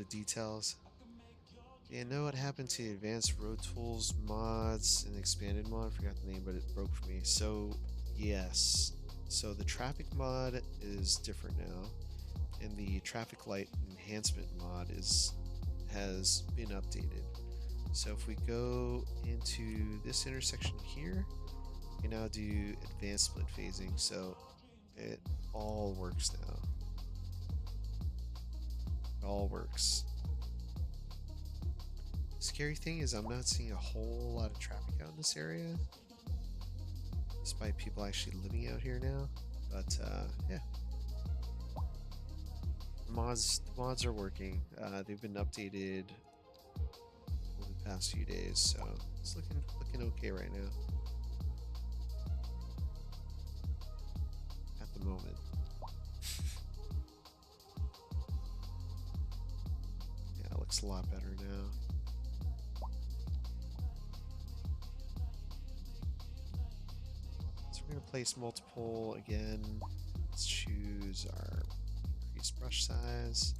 details. Yeah, know what happened to Advanced Road Tools mods and expanded mod? I forgot the name, but it broke for me. So yes, so the traffic mod is different now, and the traffic light enhancement mod has been updated. So if we go into this intersection here, we can now do advanced split phasing. So it all works now. It all works. Scary thing is I'm not seeing a whole lot of traffic out in this area, despite people actually living out here now. But yeah, the mods are working. They've been updated over the past few days, so it's looking okay right now. At the moment. Yeah, it looks a lot better now. We're going to place multiple again. Let's choose our increased brush size.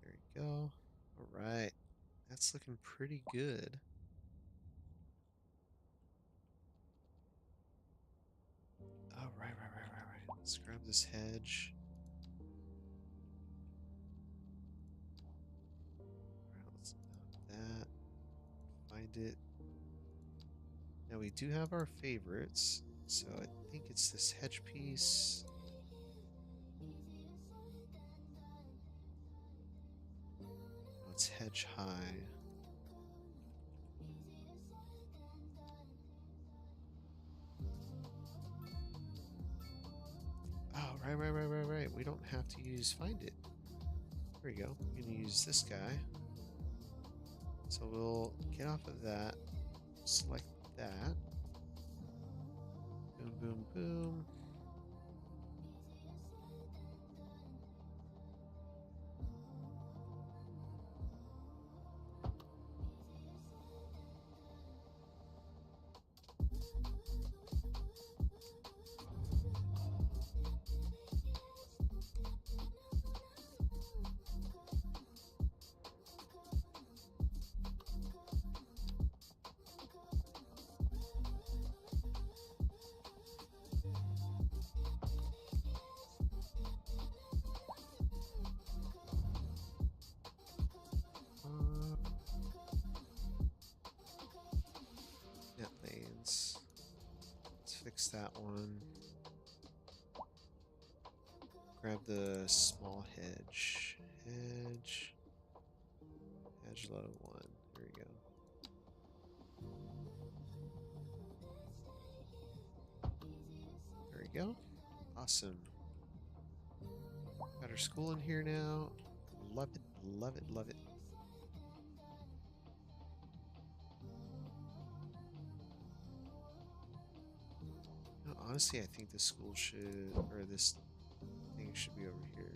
There you go. All right. That's looking pretty good. Oh, right. Let's grab this hedge. Alright, let's knock that. Find it. Now we do have our favorites. So I think it's this hedge piece. Oh, it's hedge high. Oh, right. We don't have to use find it. There we go. We're going to use this guy. So we'll get off of that. Select that. Boom. Net lanes. Let's fix that one. Grab the small hedge. Hedge low 1. There we go. There we go. Awesome. Got our school in here now. Love it. No, honestly, I think this school should, or this thing should be over here.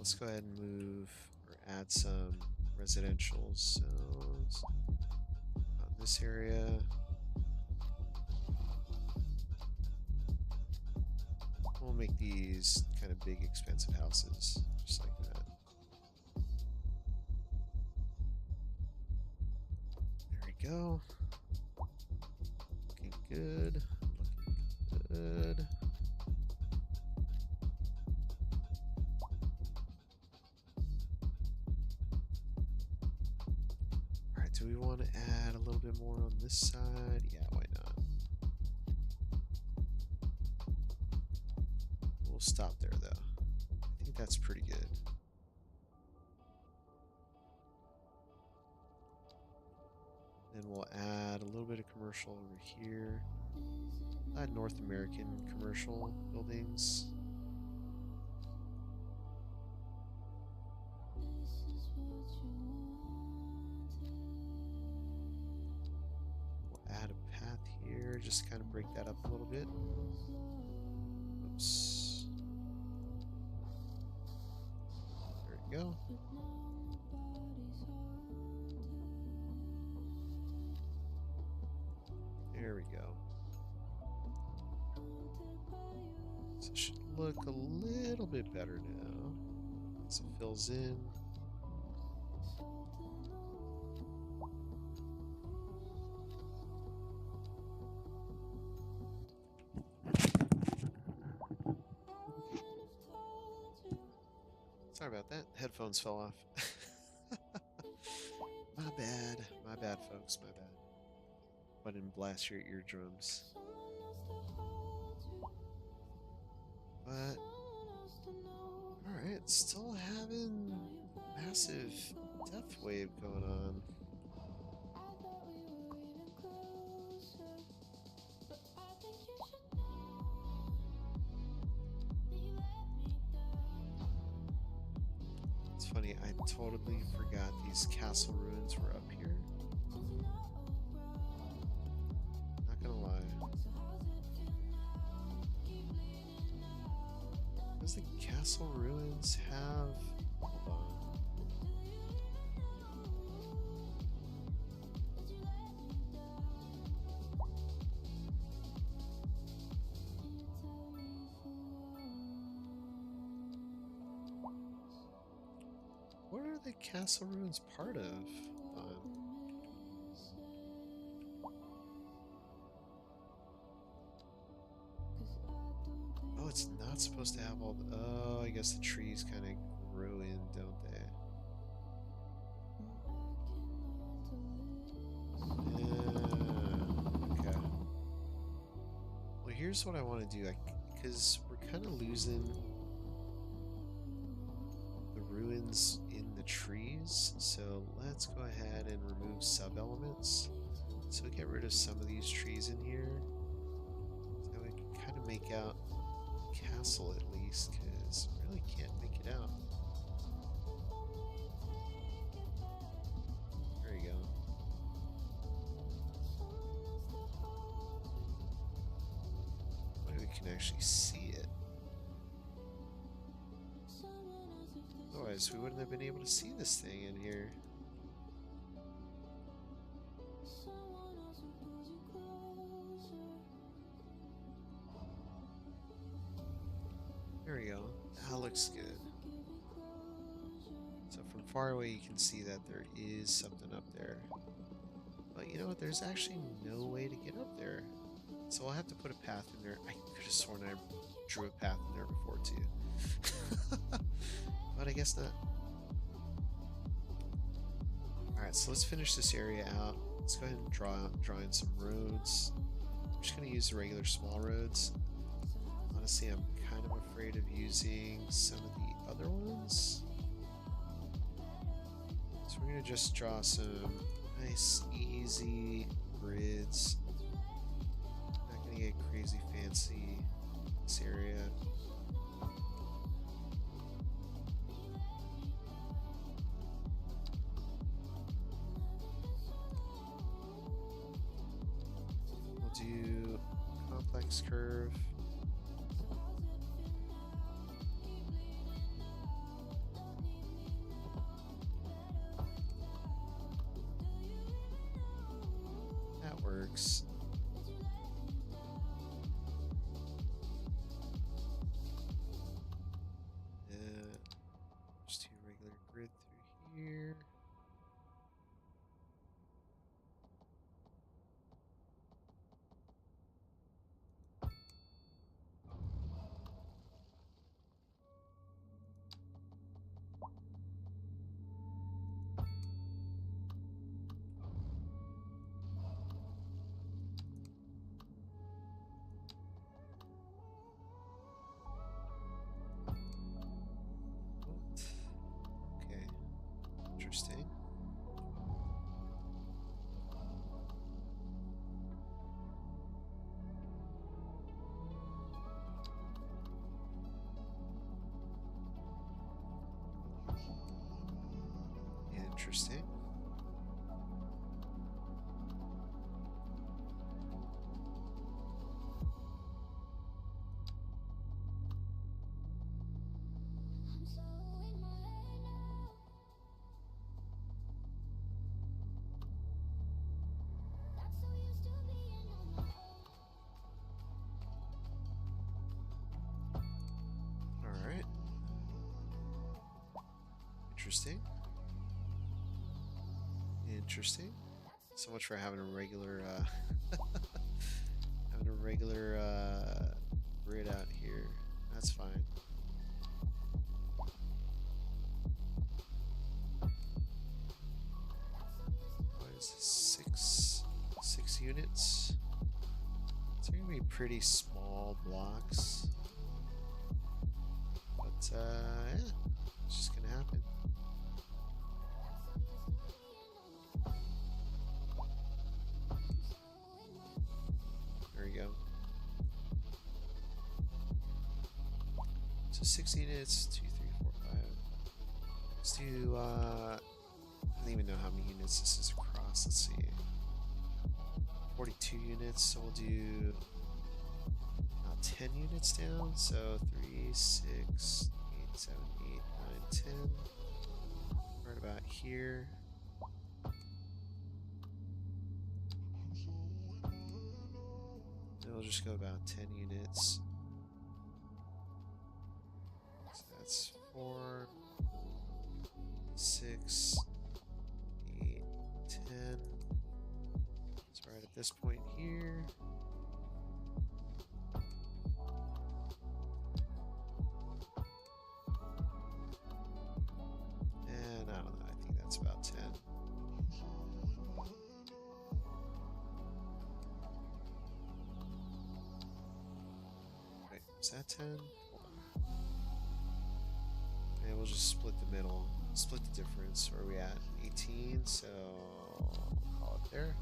let's go ahead and move or add some residential zones on this area. We'll make these kind of big, expensive houses, just like that. There we go. Looking good. Looking good. Alright, do we want to add a little bit more on this side? Yeah, why not? We'll stop there, though. I think that's pretty good. Then we'll add a little bit of commercial over here. Add North American commercial buildings. We'll add a path here, just to kind of break that up a little bit. Oops. There we go. There we go. So it should look a little bit better now as it fills in. Sorry about that. Headphones fell off. My bad, folks. My bad. But didn't blast your eardrums. But alright, still having massive death wave going on. It's funny, I totally forgot these castle ruins were up here. Not gonna lie. Does the castle ruins have... Hold on. What are the castle ruins part of? Hold on. Oh, it's not supposed to have all the... Oh, I guess the trees kind of grow in, don't they? Okay. Well, here's what I want to do. Because we're kind of losing the ruins in the trees. So let's go ahead and remove sub-elements. So we get rid of some of these trees in here. So we can kind of make out castle at least, because I really can't make it out. There you go. Maybe we can actually see it. Otherwise, we wouldn't have been able to see this thing in here. There we go. That looks good. So from far away you can see that there is something up there. But you know what? There's actually no way to get up there. So I'll have to put a path in there. I could have sworn I drew a path in there before too. But I guess not. Alright, so let's finish this area out. Let's go ahead and draw in some roads. I'm just going to use the regular small roads. Honestly, I'm kind of afraid of using some of the other ones. So we're going to just draw some nice, easy grids. Not going to get crazy fancy in this area. We'll do complex curve. works. Just do regular grid through here. Okay, interesting. Interesting. I'm so in my head now. That's so used to being on my own. All right. Interesting. Interesting. So much for having a regular having a regular grid out here. That's fine. What is this? Six units? It's gonna be pretty small blocks. But yeah, it's just gonna happen. There we go. So 6 units, 2, 3, 4, 5. Let's do, I don't even know how many units this is across. Let's see. 42 units, so we'll do 10 units down. So 3, 6, 8, 7, 8, 9, 10. Right about here. Then we'll just go about 10 units. So that's 4, 6, 8, 10. So right at this point here. And I don't know, I think that's about 10. Wait, was that 10? Hold on. And we'll just split the middle, split the difference. Where are we at? 18, so I'll call it there.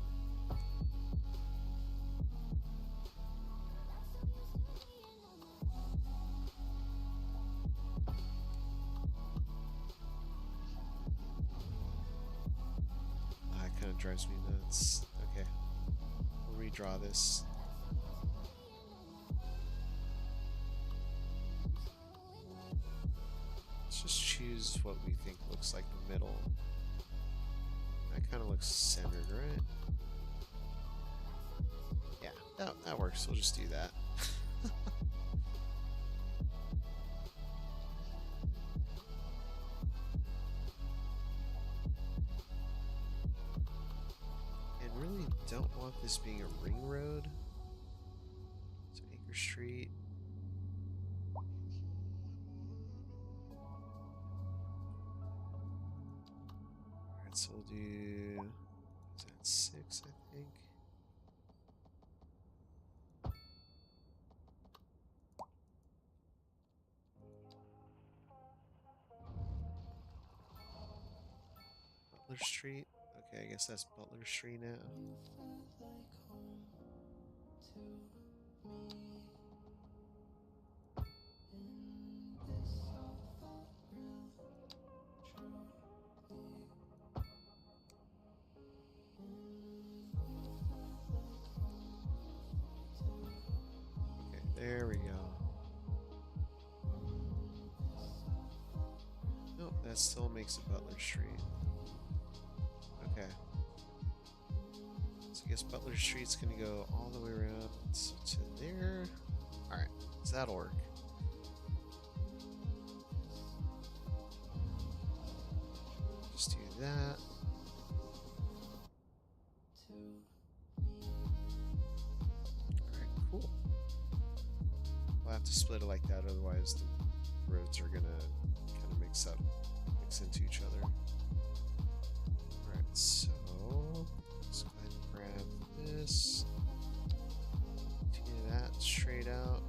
That kind of drives me nuts. Okay, we'll redraw this. Let's just choose what we think looks like the middle. That kind of looks centered, right? Yeah, that works. We'll just do that. And really don't want this being a ring road. So Acre Street. Alright, so we'll do, is that 6, I think? Butler Street. Okay, I guess that's Butler Street now. Okay, there we go. Nope, that still makes it Butler Street. Okay. So I guess Butler Street's gonna go all the way around to there. Alright, so that'll work. Just do that. Alright, cool. We'll have to split it like that, otherwise the roads are gonna kind of mix into each other. Alright, so let's go ahead and grab this. Continue that straight out.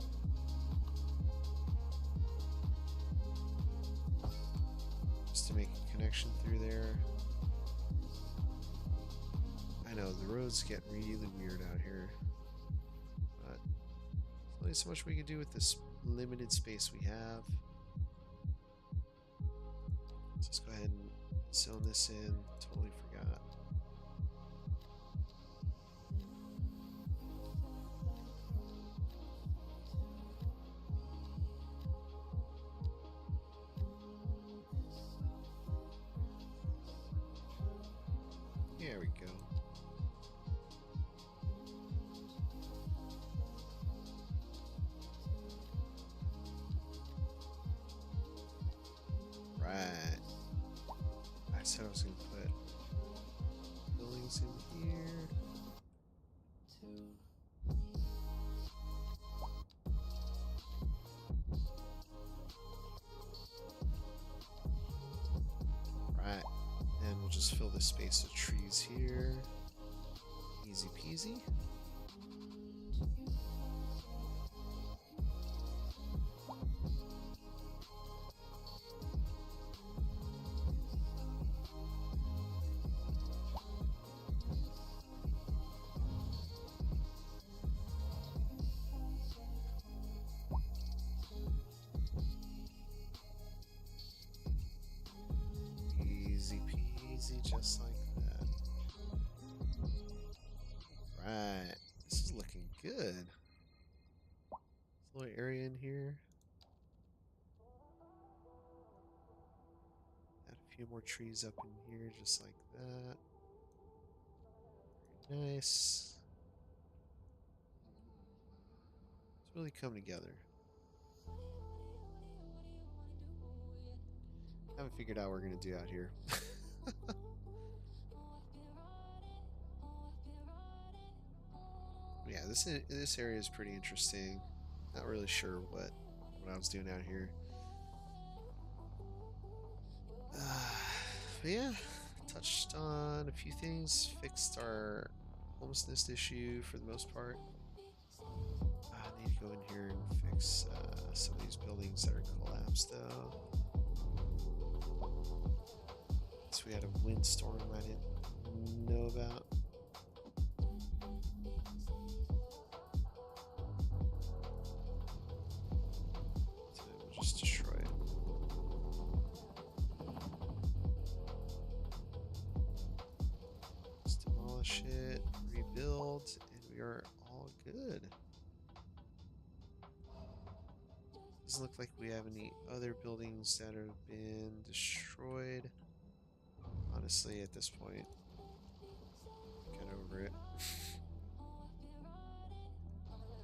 Just to make a connection through there. I know the roads get really weird out here, but there's only so much we can do with this limited space we have. Let's go ahead and zone this in. Totally forgot. There we go. Right. I said I was going to put buildings in here. Right. And we'll just fill this space with trees here. Easy peasy. Easy peasy, just like that. Right. This is looking good. This little area in here. Add a few more trees up in here, just like that. Very nice. It's really come together. Haven't figured out what we're gonna do out here. Yeah, this area is pretty interesting. Not really sure what I was doing out here. But yeah, touched on a few things. Fixed our homelessness issue for the most part. I need to go in here and fix some of these buildings that are collapsed though. So we had a windstorm I didn't know about. So we'll just destroy it. Let's demolish it, rebuild, and we are all good. Doesn't look like we have any other buildings that have been destroyed. Honestly, at this point, I'm kind of over it.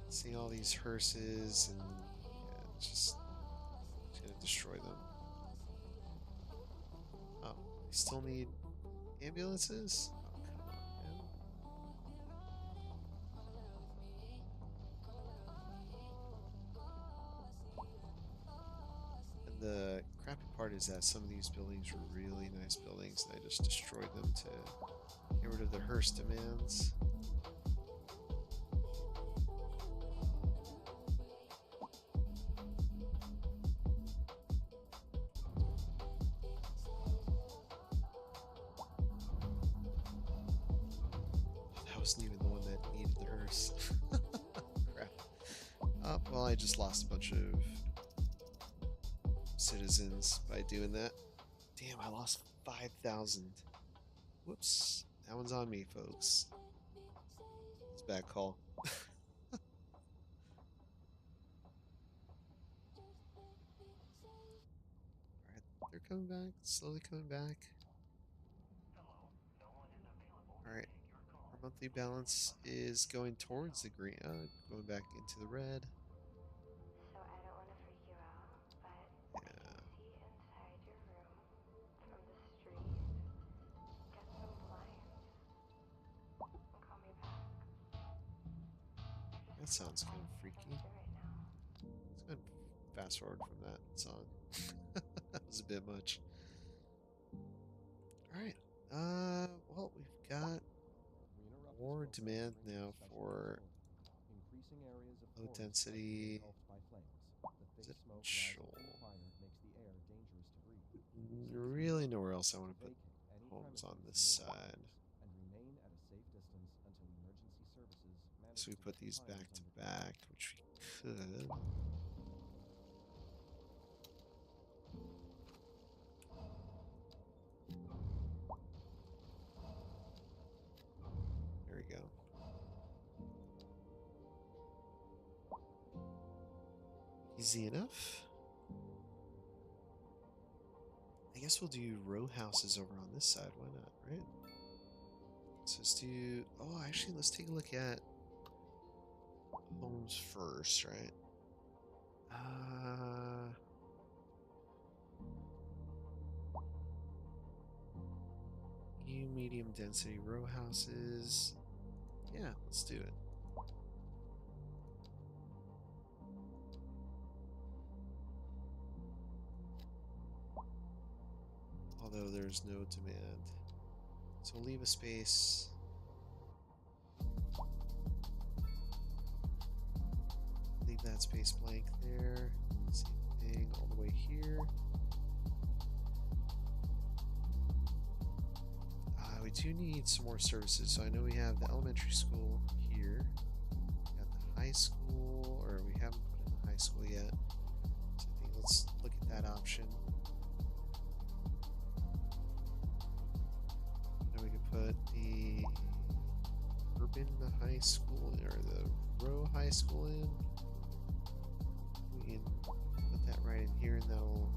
Seeing all these hearses and yeah, it's gonna destroy them. Oh, we still need ambulances? Oh, come on, man. And the crappy part is that some of these buildings were really nice buildings, and I just destroyed them to get rid of the hearse demands. That wasn't even the one that needed the hearse. Crap. Oh, well, I just lost a bunch of citizens by doing that. Damn, I lost 5,000. Whoops. That one's on me, folks. It's a bad call. Alright, they're coming back. Slowly coming back. Alright. Where Monthly balance is going towards the green. Going back into the red. So I don't want to freak you out, but I Yeah. can see inside your room from the street. Get some blinds and call me back. That sounds kind of Let's freaky. do it now. Let's go ahead and fast forward from that song. That was a bit much. Alright. Well, we've got We interrupt more this program demand to bring you a now special for report. Increasing areas of low forest are being density engulfed by flames. The thick smoke rising from the residential. fire makes the air dangerous to breathe. Really nowhere else I want to put Vacate any homes on premises this near the side. fires and remain at a safe distance until emergency services manage So we to put get the these fires back to under control. back, which we could. There we go. Easy enough. I guess we'll do row houses over on this side. Why not, right? So let's do. Oh, actually, let's take a look at homes first, right? New medium density row houses. Yeah, let's do it. Although there's no demand. So we'll leave a space. Leave that space blank there. Same thing all the way here. We do need some more services. So I know we have the elementary school here. We got the high school, or we haven't put in the high school yet. So I think let's look at that option. Now we can put the urban high school or the row high school in. We can put that right in here, and that'll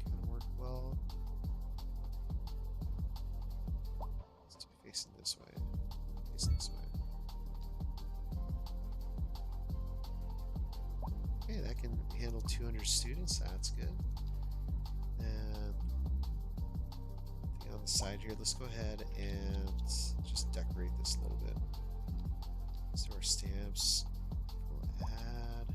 kind of work well. Let's do facing this way. Facing this way. Okay, that can handle 200 students. That's good. And on the side here, let's go ahead and just decorate this a little bit. Let's do our stamps. We'll add.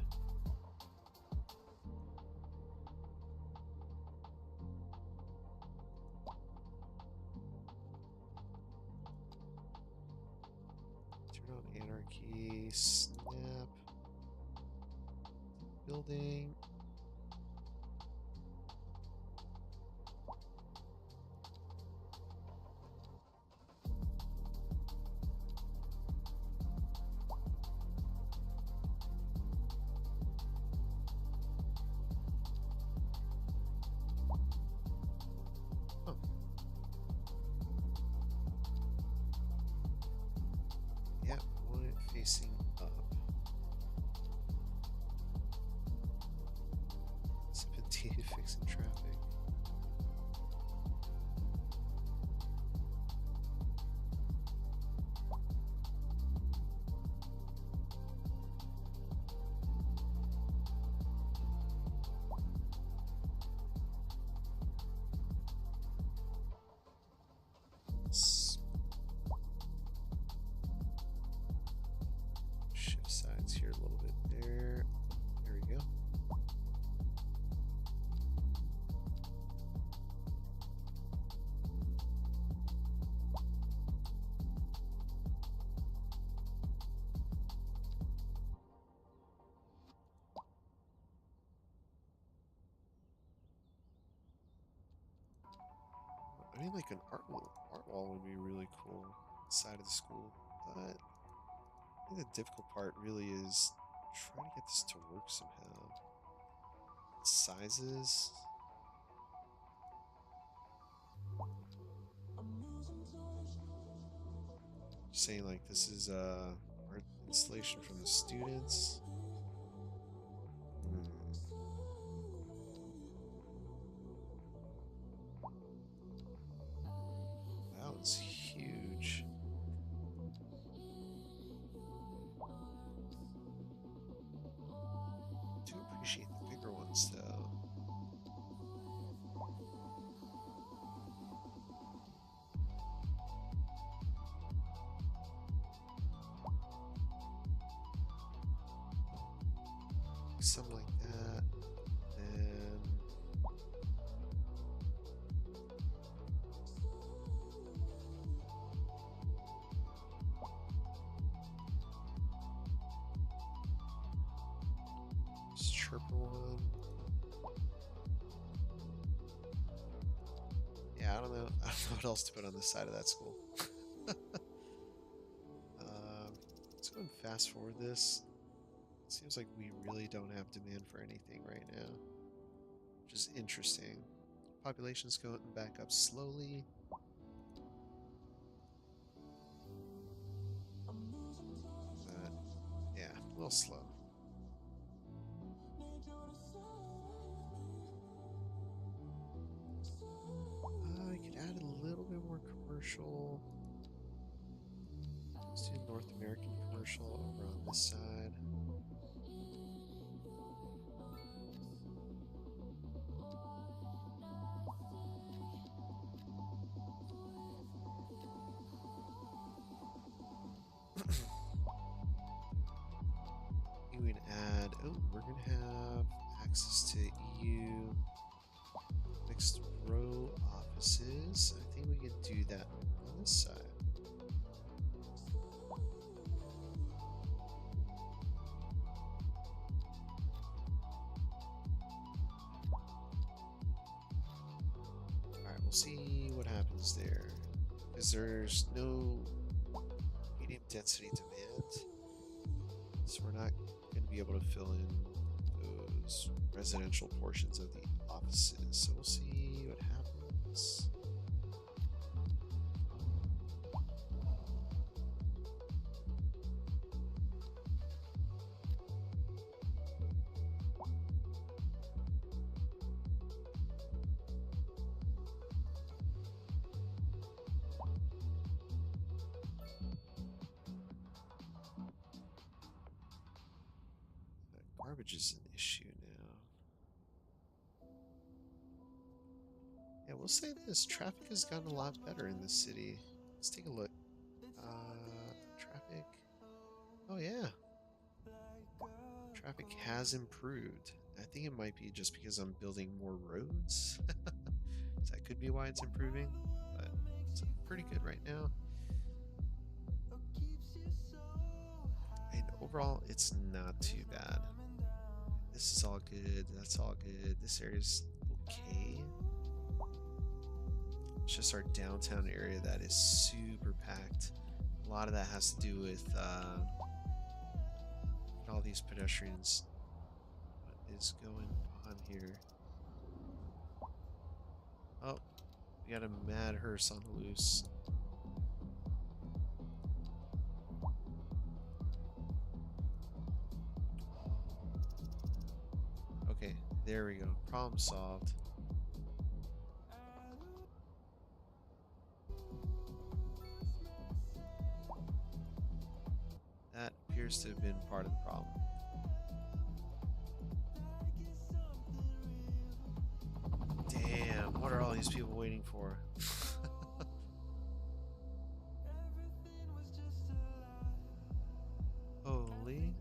Turn on anarchy. Snap. Building. Oh. Yeah, we want it facing up. 17 fixing traffic. Shift sides here a little bit there. There we go. I mean, like an art wall would be really cool inside of the school, but I think the difficult part really is trying to get this to work somehow. Sizes. Just saying, like, this is art installation from the students. That was huge. something like that. And just chirper one. Yeah, I don't know. I don't know what else to put on the side of that school. Let's go and fast forward this. Seems like we really don't have demand for anything right now, which is interesting. Population's going back up slowly. But yeah, a little slow. I could add a little bit more commercial. Let's do North American commercial over on this side. We can add, oh, we're going to have access to EU mixed row offices. I think we can do that on this side. Alright, we'll see what happens there. Because there's no medium density demand. So we're not going to be able to fill in those residential portions of the offices. So we'll see what happens. Garbage is an issue now. Yeah, we'll say this. Traffic has gotten a lot better in this city. Let's take a look. Traffic. Oh, yeah. Traffic has improved. I think it might be just because I'm building more roads. So that could be why it's improving. But it's pretty good right now. And overall, it's not too bad. This is all good. That's all good. This area's okay. It's just our downtown area that is super packed. A lot of that has to do with all these pedestrians. What is going on here? Oh, we got a mad hearse on the loose. Okay, there we go. Problem solved. That appears to have been part of the problem. Damn, what are all these people waiting for? Holy.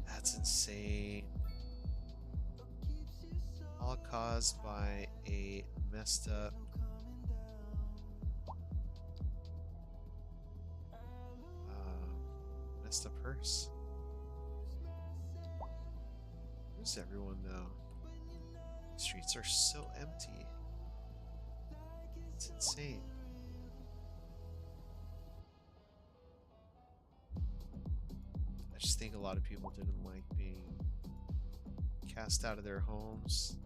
That's insane. All caused by a messed up hearse. Where's everyone now? The streets are so empty. It's insane. I just think a lot of people didn't like being cast out of their homes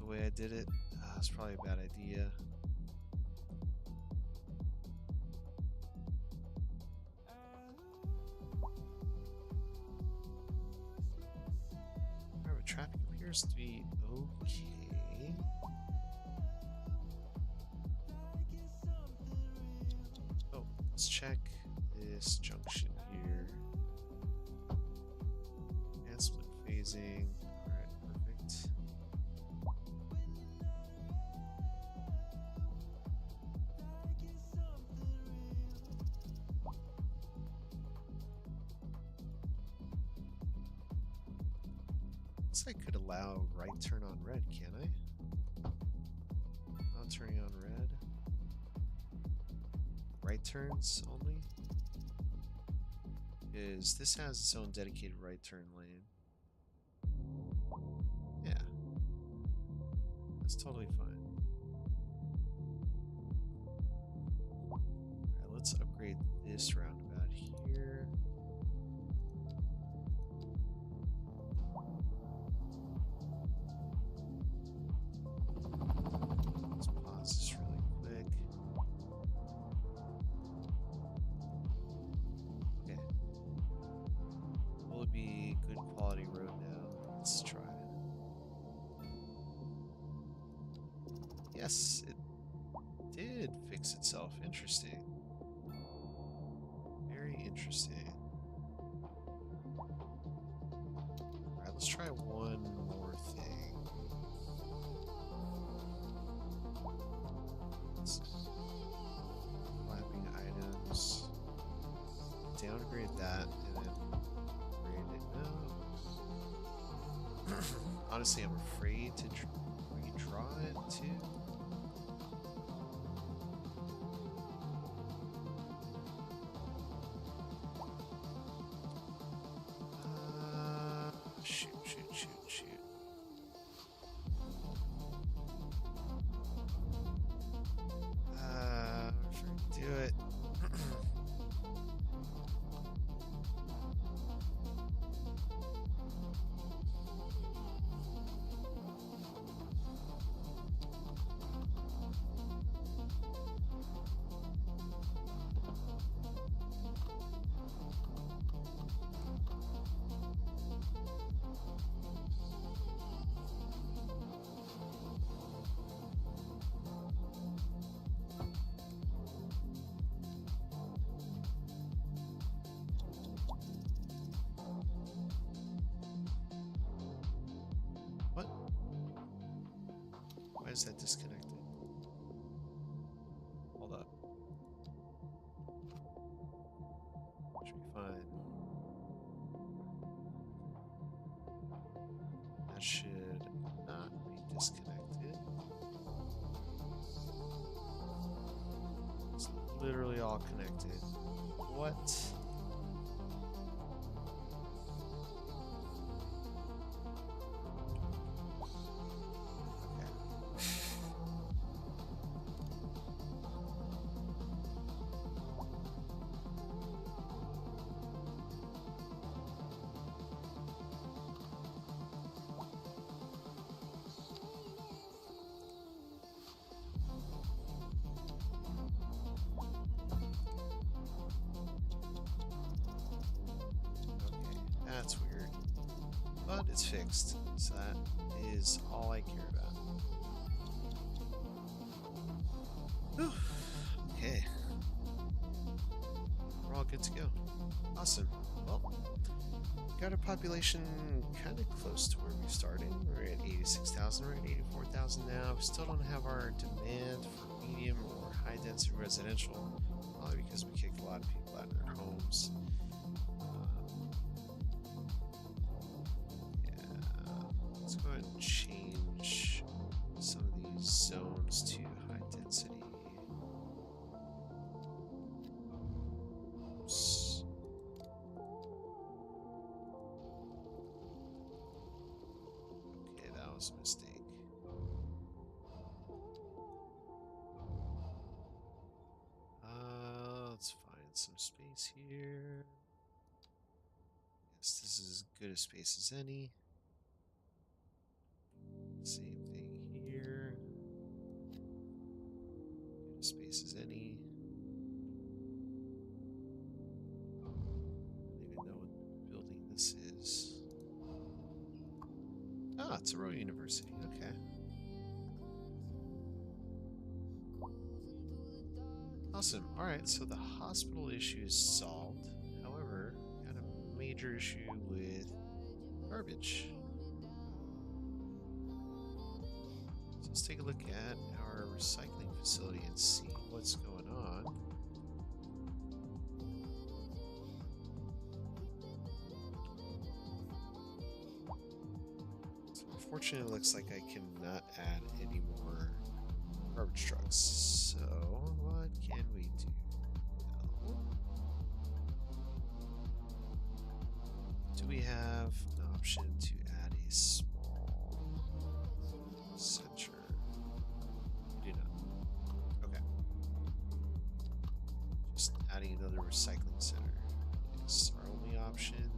the way I did it. It's probably a bad idea. Alright, but traffic appears to be okay. Oh, let's check this junction here. And split phasing. Alright, perfect. guess I could allow right turn on red, can I? Not turning on red. Right turns only? Because this has its own dedicated right turn lane. Yeah. That's totally fine. Alright, let's upgrade this roundabout here. Let's pause this really quick. Okay. Will it be good quality road now? Let's try it. Yes, it did fix itself. Interesting. Very interesting. Alright, let's try one more thing. Lapping items. Downgrade that and then upgrade it. No. Honestly, I'm afraid to redraw it too. Shoot. Do it. What? Why is that disconnected? Hold up. Should be fine. That should not be disconnected. It's literally all connected. What? That's weird. But it's fixed, so that is all I care about. Whew. Okay. We're all good to go. Awesome. Well, got our population kind of close to where we started. We're at 86,000, we're at 84,000 now. We still don't have our demand for medium or high density residential, probably because we kicked a lot of people out of their homes. Let's go ahead and change some of these zones to high density. Oops. Okay, that was a mistake. Let's find some space here. Yes, this is as good a space as any. Same thing here. Good a space as any. I don't even know what building this is. Ah, it's a Royal University. Okay. Awesome. Alright, so the hospital issue is solved. However, got a major issue with garbage. So let's take a look at our recycling facility and see what's going on. unfortunately, it looks like I cannot add any more garbage trucks. So, what can we do? Well, do we have an option to add a small center? We do not. Okay. Just adding another recycling center is our only option.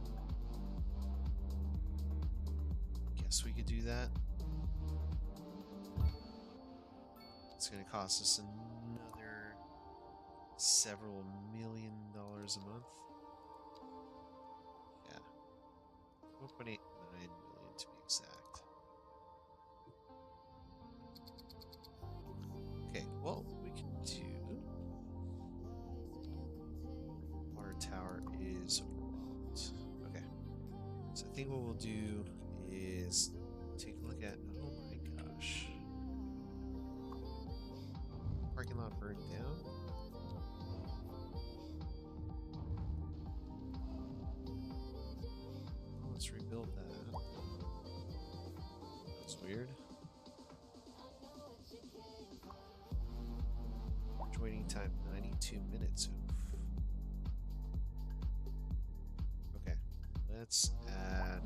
Guess we could do that. It's going to cost us another several $1,000,000 a month. Yeah. 1.89 million to be exact. Okay, well, we can do. Water tower is overwhelmed. Okay. So I think what we'll do is take a look at. Oh my gosh. Parking lot burned down. Oh, let's rebuild that. That's weird. Waiting time 92 minutes. Oof. Okay, let's add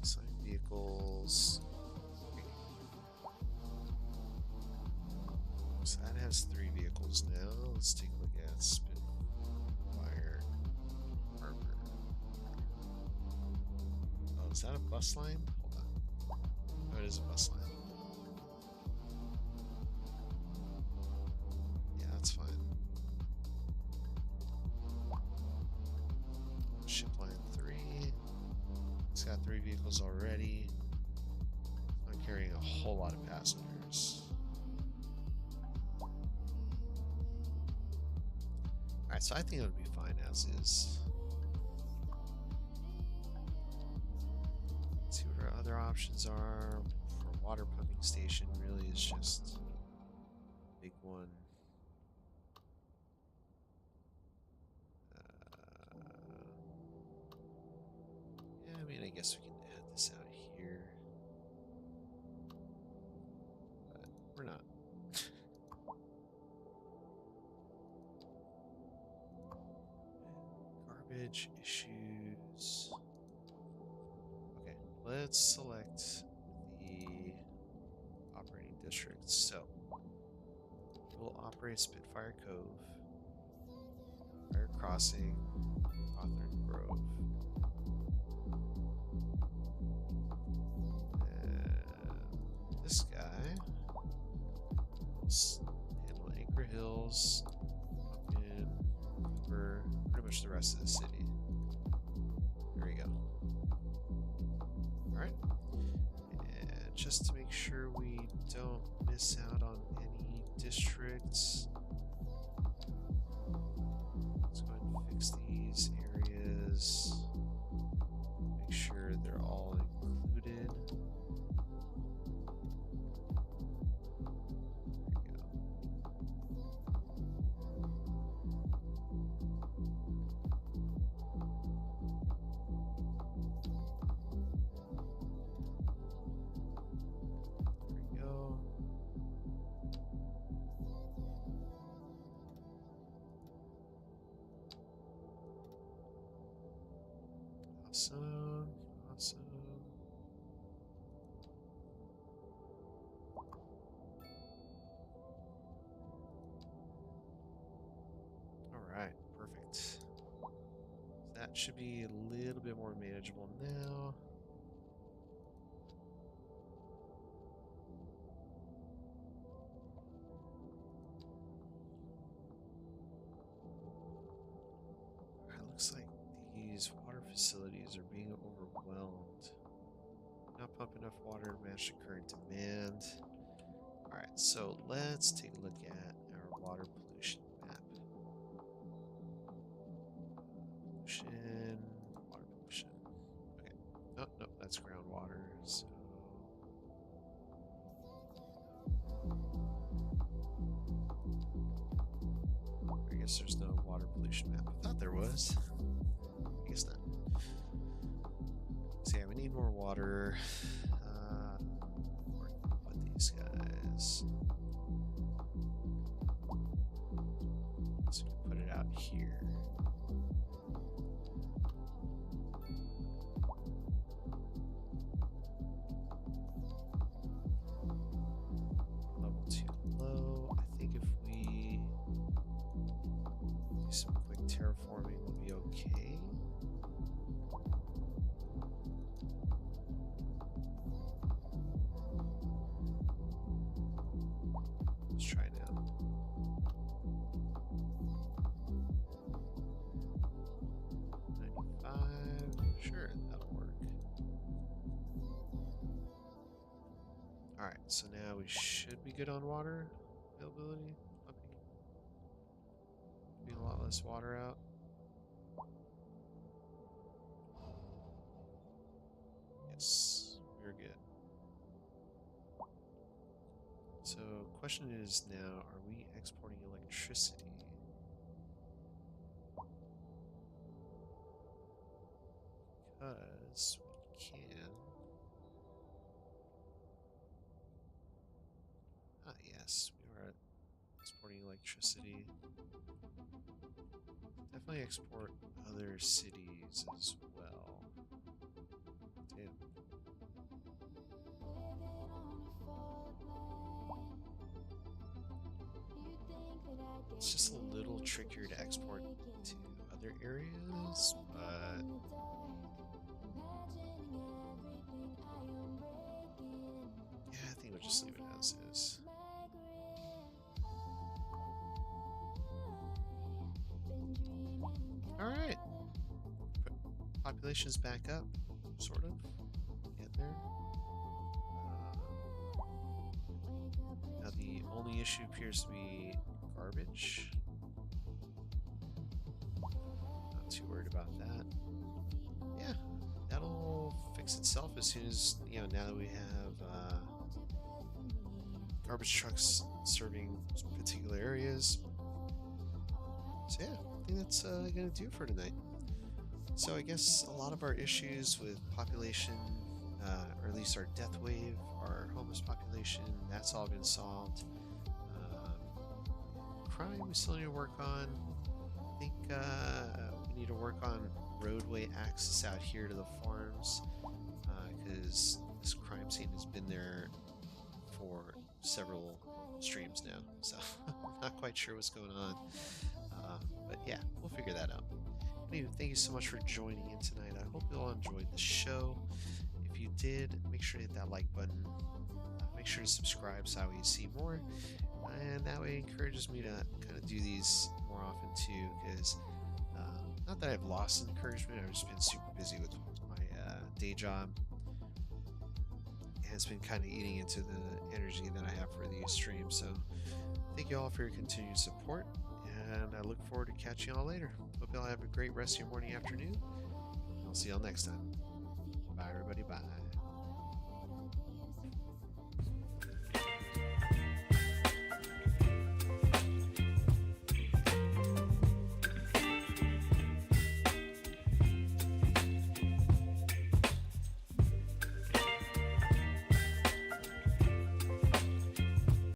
assigned vehicles. Okay. So that has 3 vehicles now. Let's take a look at Spitfire Harbor. Oh, is that a bus line? Hold on. Oh, it is a bus line. Yeah, that's fine. Ship line 3. It's got 3 vehicles already. Not carrying a whole lot of passengers. Alright, so I think it would be fine as is. Let's see what our other options are. For water pumping station, really is just a big one. Yeah, I mean, I guess we can add this out here. But we're not. Garbage issues. Okay, let's select the operating districts. So we'll operate Spitfire Cove, Fire Crossing, Hawthorne Grove. And this guy will handle Anchor Hills, Pumpkin, Cooper, pretty much the rest of the city. There we go. Alright. And just to make sure we don't miss out on any districts, let's go ahead and fix these areas. Make sure they're all included. There we go. There we go. Awesome. Awesome. Alright, perfect. So that should be a little bit more manageable now. Alright, looks like these water facilities are being overwhelmed. Not pump enough water to match the current demand. Alright, so let's take a look at our water pollution map. Pollution, water pollution. Okay. Oh, no, that's groundwater. So I guess there's no water pollution map. I thought there was. I guess not. need more water. Where can we put these guys? So we can put it out here. Level 2 low. I think if we do some quick terraforming, we'll be okay. Let's try now. Sure, that'll work. Alright, so now we should be good on water availability. Pumping. Be a lot less water out. Yes, we're good. So, question is now, are we exporting electricity? Because we can. Ah, yes, we are exporting electricity. Definitely export other cities as well. Damn. It's just a little trickier to export to other areas, but yeah, I think we'll just leave it as is. Alright. Population's back up, sort of. Get there. Now the only issue appears to be garbage. Not too worried about that. Yeah, that'll fix itself as soon as, now that we have garbage trucks serving particular areas. So yeah, I think that's gonna do it for tonight. So I guess a lot of our issues with population, or at least our death wave, our homeless population, that's all been solved. Crime we still need to work on. I think we need to work on roadway access out here to the farms, because this crime scene has been there for several streams now, so I'm not quite sure what's going on. But yeah, we'll figure that out. Anyway, thank you so much for joining in tonight. I hope you all enjoyed the show. If you did, make sure to hit that like button. Make sure to subscribe so that way you see more. And that way it encourages me to kind of do these more often too, because not that I've lost encouragement, I've just been super busy with my day job. And it's been kind of eating into the energy that I have for these streams. So thank you all for your continued support, and I look forward to catching y'all later. Hope y'all have a great rest of your morning, afternoon. I'll see y'all next time. Bye, everybody. Bye.